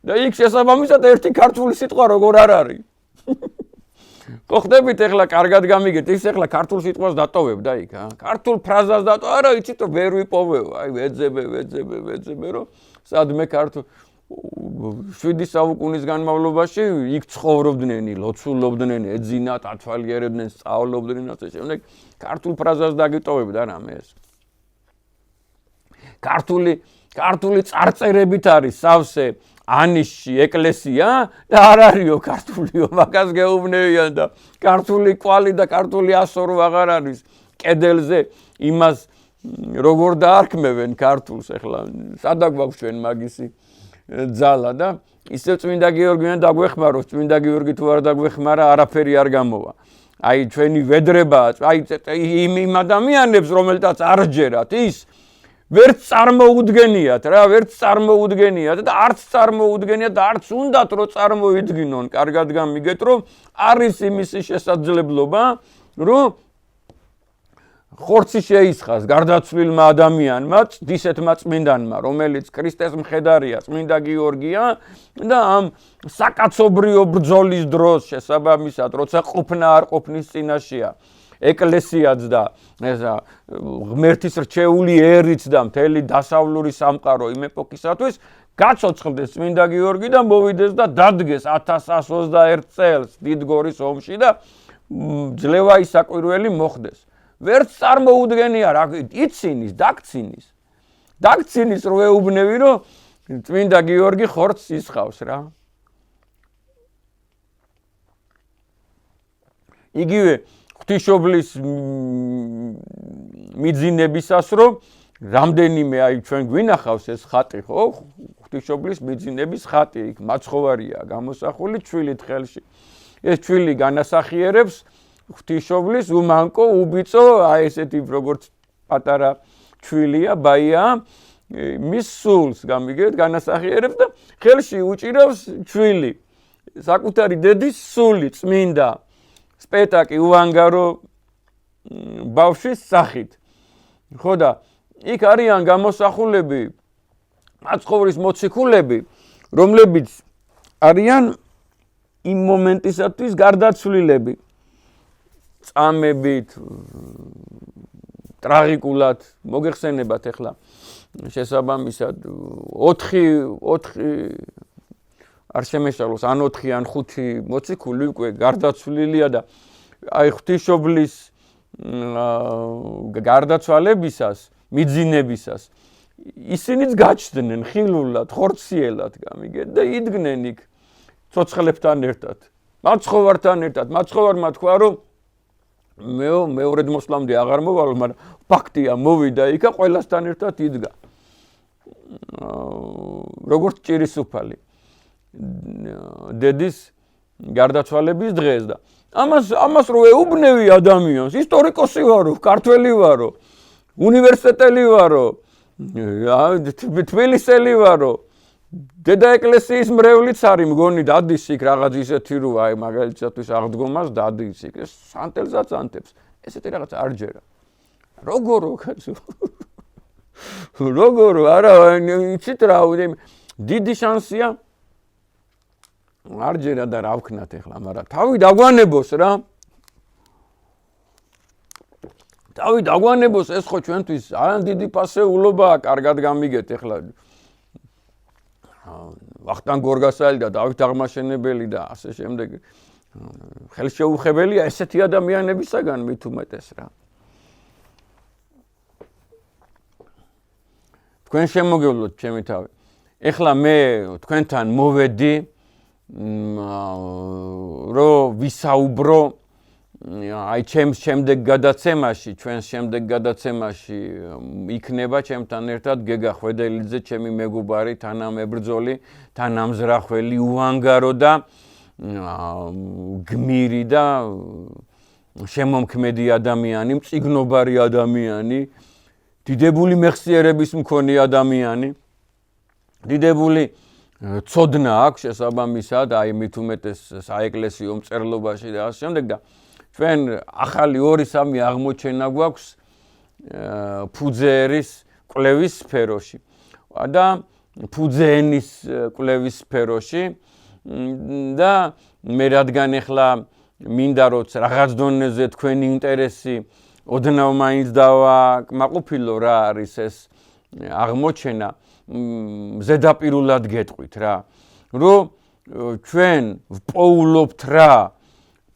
და იქ შესაბამისად ერთი ქართული სიტყვა როგორ არ არის. ხო ხდებით ეხლა კარგად გამიგეთ, ის ეხლა ქართულ სიტყვას დატოვებ და იქ, ქართულ ფრაზას დატოვ, არა იცით რომ ვერ ვიპოვებ, აი ვეძებე რომ სადმე ქართულ 7 საუკუნის განმავლობაში იქ ცხოვრობდნენ, ლოცულობდნენ, ეძინათ, ათვალიერებდნენ, სწავლობდნენ ასე შემდეგ. ქართულ ფრაზას დაგიტოვებ და რამე ეს. ქართული წარწერებით არის სავსე ანიში ეკლესია და არ არისო ქართულიო, მაგას გეუბნებიან და ქართული კვალი და ქართული ასორო აღარ არის კედელზე იმას როგორ დაარქმევენ ქართულს ეხლა სადა გვაქვს ჩვენ მაგისი ძალა და ისე წმინდა გიორგიდან დაგვეხმაროს, წმინდა გიორგი თუ არ დაგვეხმარა, არაფერი არ გამოვა. აი ჩვენი ვედრება, აი იმ ადამიანებს, რომელთაც არ ჯერათ ის ვერც წარმოუდგენიათ რა, ვერც წარმოუდგენიათ და არც წარმოუდგენიათ და არც უნდათ რომ წარმოიდგინონ. კარგად გამიგეთ რომ არის იმისი შესაძლებლობა, რომ ხორცი შეისხას გარდაცვლილმა ადამიანმა, ისეთმა წმინდანმა, რომელიც ქრისტეს მხედარია, წმინდა გიორგია და ამ საკაცობრიო ბრძოლის დროს შესაბამისად, როცა ყოფნა არ ყოფნის წინაშეა ეკლესიაც და ესა ღმერთის რჩეული ერიც და მთელი დასავლური სამყარო იმ ეპოქისათვის გაცოცხლდეს წმინდა გიორგი და მოვიდეს და დადგეს 1121 წელს დიდგორის ომში და ძლევა ისაკვირველი მოხდეს. ვერც წარმოუდგენია რა ცინის, დაგცინის რო ეუბნები რომ წმინდა გიორგი ხორცს ისხავს რა. იგივე ღვთისმშობლის მიძინებისას რომ რამდენიმე აი ჩვენ გვინახავს ეს ხატი ხო ღვთისმშობლის მიძინების ხატი იქ მაცხოვარია გამოსახული ჩვილით ხელში. ეს ჩვილი განასახიერებს ღვთისმშობლის უმანკო უბიწო აი ესეთი როგორც პატარა ჩვილია ბაია მის სულს გამიგეთ განასახიერებს და ხელში უჭირავს ჩვილი საკუთარი დედის სული წმინდა სპეტაკი უანგარო ბავშვის სახით. ხო და იქ არიან გამოსახულები მაცხოვრის მოციქულები, რომლებიც არიან იმ მომენტისათვის გარდაცვლილები. წამებით ტრაგიკულად მოგეხსენებათ ახლა შესაბამისად 4 არ შემეშალოს ან 4 ან 5 მოციქული უკვე გარდაცვლილია და აი ღვთისმშობლის გარდაცვალებისას, მიძინებისას ისინიც გაჩნდნენ ხილულად, ხორციელად გამიგეთ და იდგნენ იქ ცოცხლებთან ერთად, მაცხოვართან ერთად. მაცხოვარმა თქვა რომ მეორედ მოსვლამდე აღარ მოვალ, მაგრამ ფაქტია მოვიდა იქა ყველასთან ერთად იდგა. როგორც ჭირისუფალი დედის გარდაცვალების დღეს და ამას რო ეუბნევი ადამიანს, ისტორიკოსი ვარო, ქართველი ვარო, უნივერსიტეტელი ვარო, თბილისელი ვარო, დედა ეკლესიის მრევლიც არის მგონი დადის იქ რაღაც ისეთი რო აი მაგალითად აღდგომას დადის იქ ეს სანტელსაც ანტებს ესეთი რაღაც არ ჯერა როგორო კაცო როგორო არა იცით რა დიდი შანსია არ ჯერა და რა ვქნათ ახლა მაგრამ თავი დაგვანებოს რა თავი დაგვანებოს ეს ხო ჩვენთვის ძალიან დიდი პასეულობაა კარგად გამიგეთ ახლა ვახტანგ გორგასალი და დავით აღმაშენებელი და ასე შემდეგ ხელშეუხებელია ესეთი ადამიანებისაგან მით უმეტეს რა. თქვენ შემოგევლოთ ჩემი თავი. ეხლა მე თქვენთან მოვედი რომ ვისაუბრო აი ჩემს შემდეგ გადაცემაში, ჩვენს შემდეგ გადაცემაში იქნება ჩემთან ერთად გეგა ხვედელიძე, ჩემი მეგობარი, თანამებრძოლი, თანამზრახველი, უანგარო და გმირი და შემომქმედი ადამიანი, მწიგნობარი ადამიანი, დიდებული მეხსიერების მქონე ადამიანი, დიდებული ცოდნა აქვს შესაბამისად, აი მით უმეტეს საეკლესიო მწერლობაში და ასე შემდეგ და ჩვენ ახალი 2-3 აღმოჩენა გვაქვს ფუძერის კვლევის სფეროში. და ფუძე ენის კვლევის სფეროში და მე რადგან ახლა მინდა რომ რაღაც დონეზე თქვენი ინტერესი ოდნავ მაინც დავაკმაყოფილო რა არის ეს აღმოჩენა ზედაპირულად გეტყვით რა რომ ჩვენ ვპოულობთ რა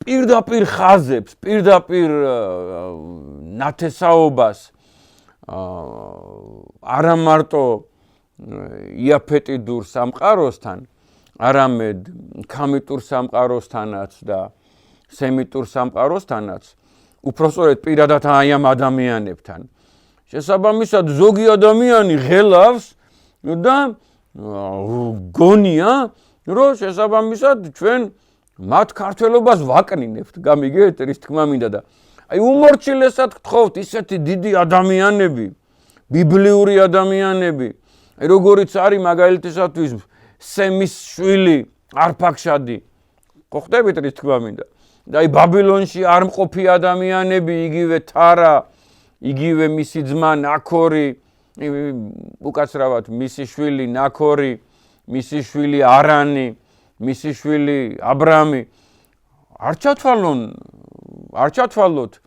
პირდაპირ ხაზებს პირდაპირ ნათესაობას არა მარტო იაფეტიდურ სამყაროსთან არამედ ქამიტურ სამყაროსთანაც და სემიტურ სამყაროსთანაც უпростоრედ პირადად აი ამ ადამიანებთან შესაბამისად ზოგი ადამიანი ღელავს და გონია რომ შესაბამისად ჩვენ მათ ქართველობას ვაკნინებთ გამიგეთ რის თქმა მინდა და აი უმორჩილესად გთხოვთ ისეთი დიდი ადამიანები ბიბლიური ადამიანები როგორიც არის მაგალითისათვის სემის შვილი არფაქშადი ხო ხდებით რის თქმა მინდა და აი ბაბილონში არ მყოფი ადამიანები იგივე თარა იგივე მისი ძმა ნაქორი უკაცრავად მისი შვილი ნაქორი მისი შვილი არანი მისი შვილი აბრამი არ ჩათვალოთ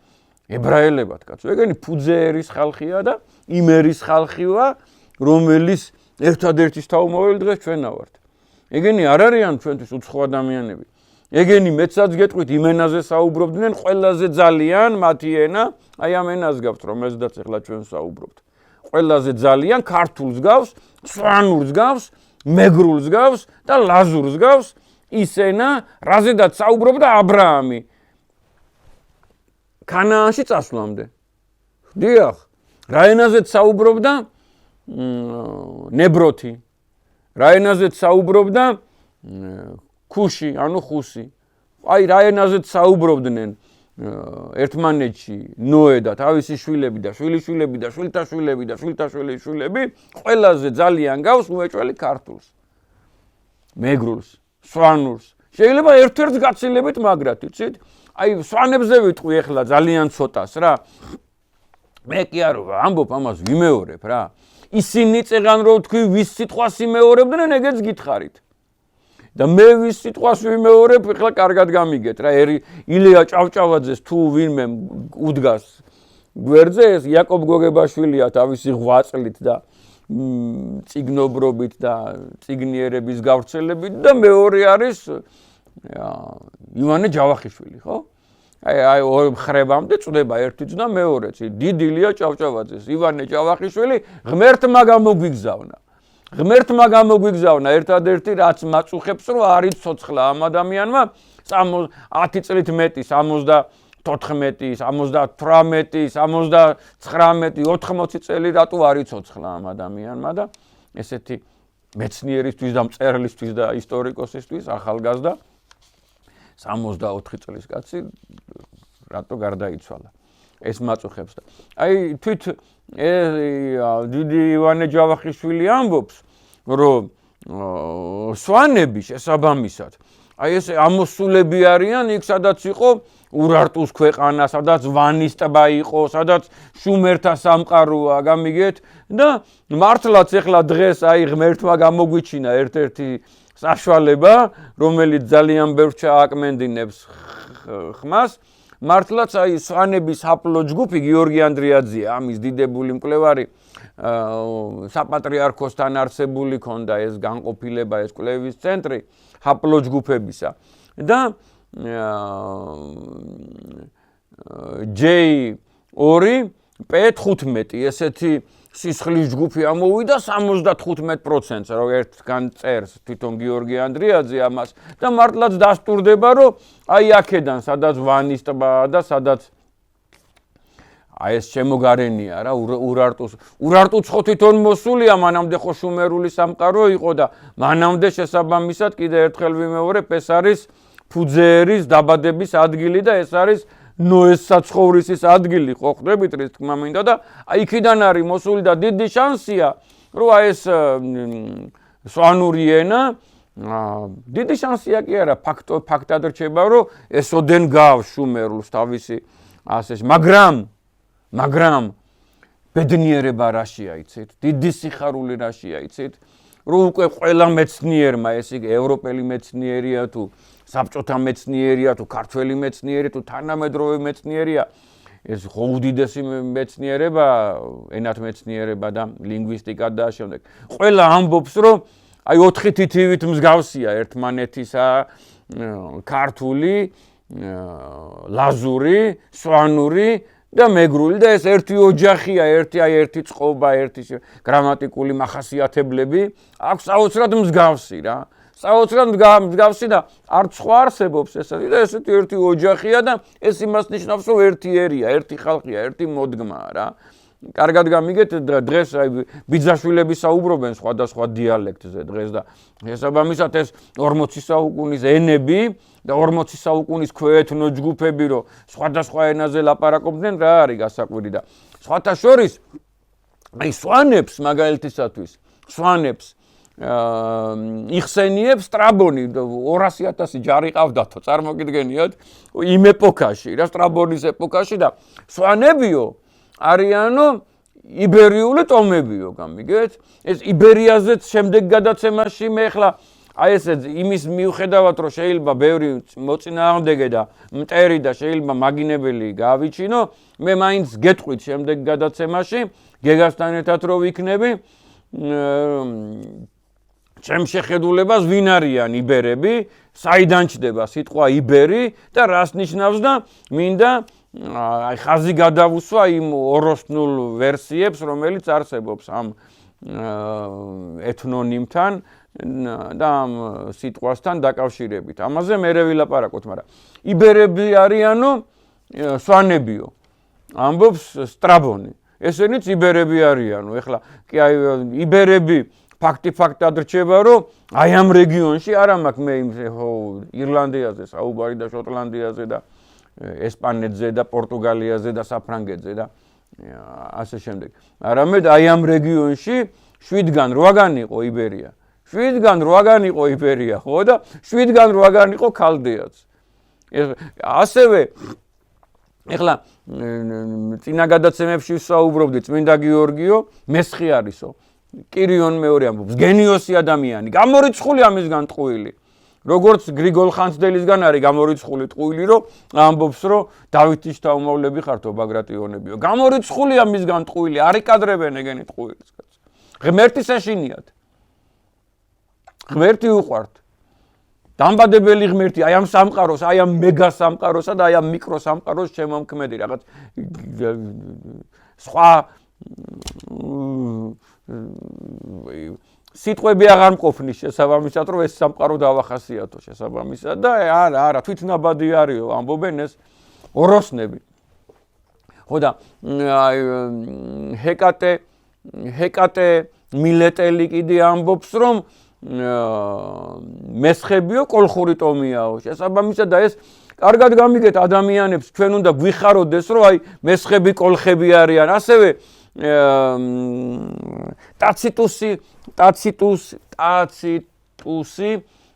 ებრაელებად კაცო ეგენი ფუძე ერის ხალხია და იმ ერის ხალხია რომელიც ერთადერთის თაუმოველი დღეს ჩვენ ვართ ეგენი არ არიან ჩვენთვის უცხო ადამიანები ეგენი მეცაც გეტყვით იმ ენაზე საუბრობდნენ ყველაზე ძალიან მათი ენა აი ამ ენას გავს რომ ესდაც ახლა ჩვენ საუბრობთ ყველაზე ძალიან ქართულს გავს სვანურს გავს მეგრულს გავს და ლაზურს გავს ის ენა რაზედაც საუბრობდა აბრაამი ქანაანში წასვლამდე დიახ რა ენაზეც საუბრობდა ნებროთი რა ენაზეც საუბრობდა ქუში ანუ ხუსი აი რა ენაზეც საუბრობდნენ ერთმანეთში ნოე და თავისი შვილები და შვილიშვილები და შვილთაშვილები და შვილთაშვილიშვილები ყველაზე ძალიან გავს უეჭველი ქართულს მეგრულს სვანურს შეიძლება ერთ-ერთს გაცილებით მაგრად იცით აი სვანებზე ვიტყვი ახლა ძალიან ცოტას რა მე კი არ ამბობ ამას ვიმეორებ რა ისინი წეღან რომ თქვი ვის სიტყვას იმეორებდნენ ეგეც გითხარით და მე ვის სიტყვას ვიმეორებ ახლა კარგად გამიგეთ რა ილია ჭავჭავაძეს თუ ვინმე უდგას გვერდზე ეს იაკობ გოგებაშვილია თავისი 8 წლით და ციგნობრობით და ციგნიერების გავრცელებით და მეორე არის ივანე ჯავახიშვილი ხო აი ორ ხრებამდე წდება ერთი ძნა მეორეც დიდი ილია ჭავჭავაძეს ივანე ჯავახიშვილი ღმერთმა გამოგვიგზავნა ერთადერთი რაც მაწუხებს რომ არის ცოცხლა ამ ადამიანმა 10 წლით მეტი 74 78 79 80 წელი რატო არის ცოცხლა ამ ადამიანმა და ესეთი მეცნიერისთვის და მწერლისთვის და ისტორიკოსისთვის ახალგაზრდა 64 წლის კაცი რატო გარდაიცვალა ეს მაწუხებს და აი თვით დიდი ივანე ჯავახიშვილი ამბობს რომ სვანები შესაბამისად აი ეს ამოსულები არიან იქ სადაც იყო ურარტუს ქვეყანა სადაც ვანის ტბა იყო სადაც შუმერთა სამყაროა გამიგეთ და მართლაც ახლა დღეს აი ღმერთმა გამოგვიჩინა ერთ-ერთი საშუალება რომელიც ძალიან ბევრს ჩააკმენდინებს ხმას მართლაც აი სვანების ჰაპლო ჯგუფი გიორგი ანდრიაძეა ამის დიდებული მკვლევარი საპატრიარქოსთან არსებული ქონდა ეს განყოფილება ეს კვლევის ცენტრი ჰაპლო ჯგუფებისა და J2P15 ესეთი სისხლის ჯგუფი ამოვიდა 75%-ს რო ერთგან წერს თვითონ გიორგი ანდრიაძე ამას და მართლაც დასტურდება რომ აი აქედან სადაც ვანის ტბა და სადაც აი ეს შემოგარენია რა ურარტუც ხო თვითონ მოსულია მანამდე ხო შუმერული სამყარო იყო და მანამდე შესაბამისად კიდე ერთხელ ვიმეორებ ეს არის ფუძეერის დაბადების ადგილი და ეს არის ნოეს საცხოვრისის ადგილი ხო ხდებით რის თქმა მინდა და აი იქიდან არის მოსული და დიდი შანსია რომ აი ეს სვანური ენა დიდი შანსია კი არა ფაქტად რჩება რომ ესოდენ გავს შუმერულს თავისი ასე მაგრამ ბედნიერება რაშია იცით დიდი სიხარული რაშია იცით რომ უკვე ყველა მეცნიერმა, ეს იგი ევროპელი მეცნიერია თუ საბჭოთა მეცნიერია თუ ქართველი მეცნიერი თუ თანამედროვე მეცნიერია, ეს ხო უდიდესი მეცნიერება, ენათმეცნიერება და ლინგვისტიკა და შემდეგ. ყველა ამბობს, რომ აი 4 თითივით მსგავსია ერთმანეთისა, ქართული, ლაზური, სვანური და მეგრული და ეს ერთი ოჯახია, ერთი წყობა, ერთი გრამატიკული მახასიათებლები აქვს საოცრად მსგავსი რა. საოცრად მსგავსი და არც სხვა არსებობს ესეთი და ესეთი ერთი ოჯახია და ეს იმას ნიშნავს, რომ ერთი ერია, ერთი ხალხია, ერთი მოდგმაა რა. კარგად გამიგეთ, დღეს აი ბიძაშვილები საუბრობენ სხვადასხვა დიალექტზე დღეს და შესაბამისად ეს 40 საუკუნის ენები და 40 საუკუნის ქვეეთნო ჯგუფები რომ სხვადასხვა ენაზე ლაპარაკობდნენ რა არის გასაკვირი და სხვათა შორის აი სვანებს მაგალითისათვის სვანებს იხსენიებს სტრაბონი 200,000 ჯარი ყავდათო წარმოგიდგენიათ იმ ეპოქაში რა სტრაბონის ეპოქაში და სვანებიო არიანო იბერიული ტომებიო გამიგეთ ეს იბერიაზეც შემდეგ გადაცემაში მე ხლა აი ესე იმის მიუხედავად რომ შეიძლება ბევრი მოწინააღმდეგე და მტერი და შეიძლება მაგინებელი გავიჩინო მე მაინც გეტყვით შემდეგ გადაცემაში გეგასთან ერთად რო ვიქნები ჩემ შეხედულებას ვინ არიან იბერები საიდან ჩდება სიტყვა იბერი და რას ნიშნავს და მინდა აი ხაზი გადავუსვა იმ ოროსნულ ვერსიებს რომელიც არსებობს ამ ეთნონიმთან და ამ სიტყვასთან დაკავშირებით. ამაზე მე ვილაპარაკოთ, მაგრამ იბერები არიანო სვანებიო. ამბობს სტრაბონი. ესენიც იბერები არიანო. ეხლა კი აი იბერები ფაქტად რჩება, რომ აი ამ რეგიონში არა მაქვს მე იმ ირლანდიაზე საუბარი და შოტლანდიაზე და ესპანეთზე და პორტუგალიაზე და საფრანგეთზე და ასე შემდეგ. არამედ აი ამ რეგიონში 7-გან 8-გან იყო იბერია. 7-გან 8-გან იყო იბერია, ხო და 7-გან 8-გან იყო ქალდეაც. ასევე ეხლა წინა გადაცემებში ვსაუბრობდი წმინდა გიორგიო მესხიარისო. კირიონ მეორე ამბობს, გენიოსი ადამიანი, გამორიცხული ამისგან ტყუილი. როგორც გრიგოლ ხანძდელისგან არის გამორიცხული ტყუილი, რომ ამბობს, რომ დავითის შთამომავლები ხართო ბაგრატიონებიო. გამორიცხული ამისგან ტყუილი, არ იკადრებენ ეგენი ტყუილის კაცს. ღმერთი საშინიათ. ღმერთი უყვართ. დამბადებელი ღმერთი, აი ამ სამყაროს, აი ამ მეგა სამყაროსა და აი ამ მიკრო სამყაროს შემომქმედი რაღაც სხვა სიტყვები აღარ მყოფნის შესაბამისად რომ ეს სამყარო დავახასიათო შესაბამისად და არა თვითნაბადი არისო ამბობენ ეს ოროსნები ხო და ჰეკატე მილეტელი კიდე ამბობს რომ მესხებიო კოლხური ტომიაო შესაბამისად და ეს კარგად გამიგეთ ადამიანებს ჩვენ უნდა გვიხაროდეს რომ აი მესხები კოლხები არიან ასევე ტაციტუსი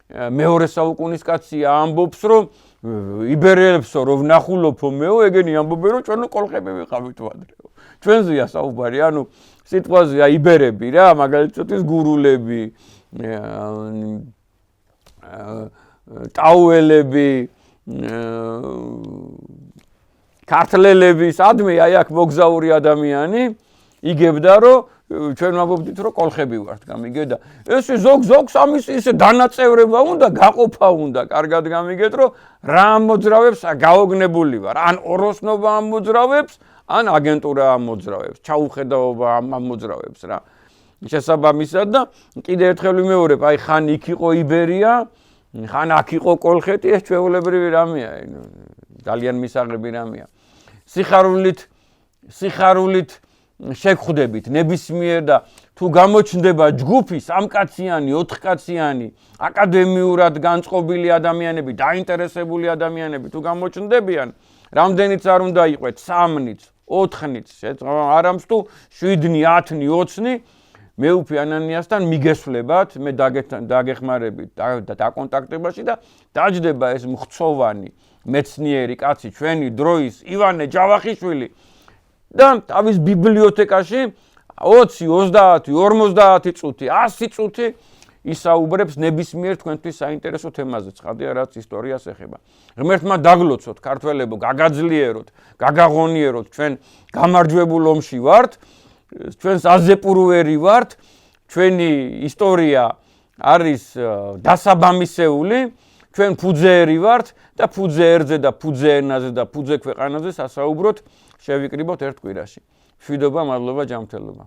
მეორე საუკუნის კაცია ამბობს რომ იბერელებსო რომ ვნახულობო მეო ეგენი ამბობენ რომ ჩვენ კოლხები ვიყავით ადრეო ჩვენზეა საუბარი ანუ სიტყვაზეა იბერები რა მაგალითად გურულები ტაუელები ქართლელები სადმე აი აქ მოგზაური ადამიანი იგებდა რომ ჩვენ ვამბობდით რომ კოლხები ვართ გამიგეთ და ეს ზოგს ამის ისე დანაწევრება უნდა გაყოფა უნდა კარგად გამიგეთ რომ რა ამოძრავებს გაოგნებული ვარ ან ოროსნობა ამოძრავებს ან აგენტურა ამოძრავებს ჩაუხედაობა ამოძრავებს რა შესაბამისად და კიდე ერთხელ ვიმეორებ აი ხან იქ იყო იბერია ხან აქ იყო კოლხეთი ეს ჩვეულებრივი რამეა ძალიან მისაღები რამეა სიხარულით შეგხვდებით ნებისმიერ და თუ გამოჩნდება ჯგუფი 3-კაციანი 4-კაციანი აკადემიურად განწყობილი ადამიანები დაინტერესებული ადამიანები თუ გამოჩნდებიან რამდენიც არ უნდა იყვეთ 3-ნიც 4-ნიც არამც თუ 7-ნი 10-ნი 20-ნი მე უფი ანანიასთან მიგესვლებათ მე დაგეხმარებით და დაკონტაქტებაში და დაჯდება ეს მხცოვანი მეცნიერი კაცი ჩვენი დროის ივანე ჯავახიშვილი და თავის ბიბლიოთეკაში 20, 30, 50 წუთი, 100 წუთი ისაუბრებს ნებისმიერ თქვენთვის საინტერესო თემაზე, ცხადია, რაც ისტორიას ეხება. ღმერთმა დაგლოცოთ, ქართველებო, გაგაძლიეროთ, გაგაღონიეროთ, ჩვენ გამარჯვებულ ომში ვართ, ჩვენს აზეპურვერი ვართ, ჩვენი ისტორია არის დასაბამისეული, ჩვენ ფუძეერი ვართ და ფუძეერზე და ფუძეენაზე და ფუძე ქვეყანაზე სასაუბროთ შევიკრიბოთ ერთ კვირაში. მშვიდობა, მადლობა, ჯანმრთელობა.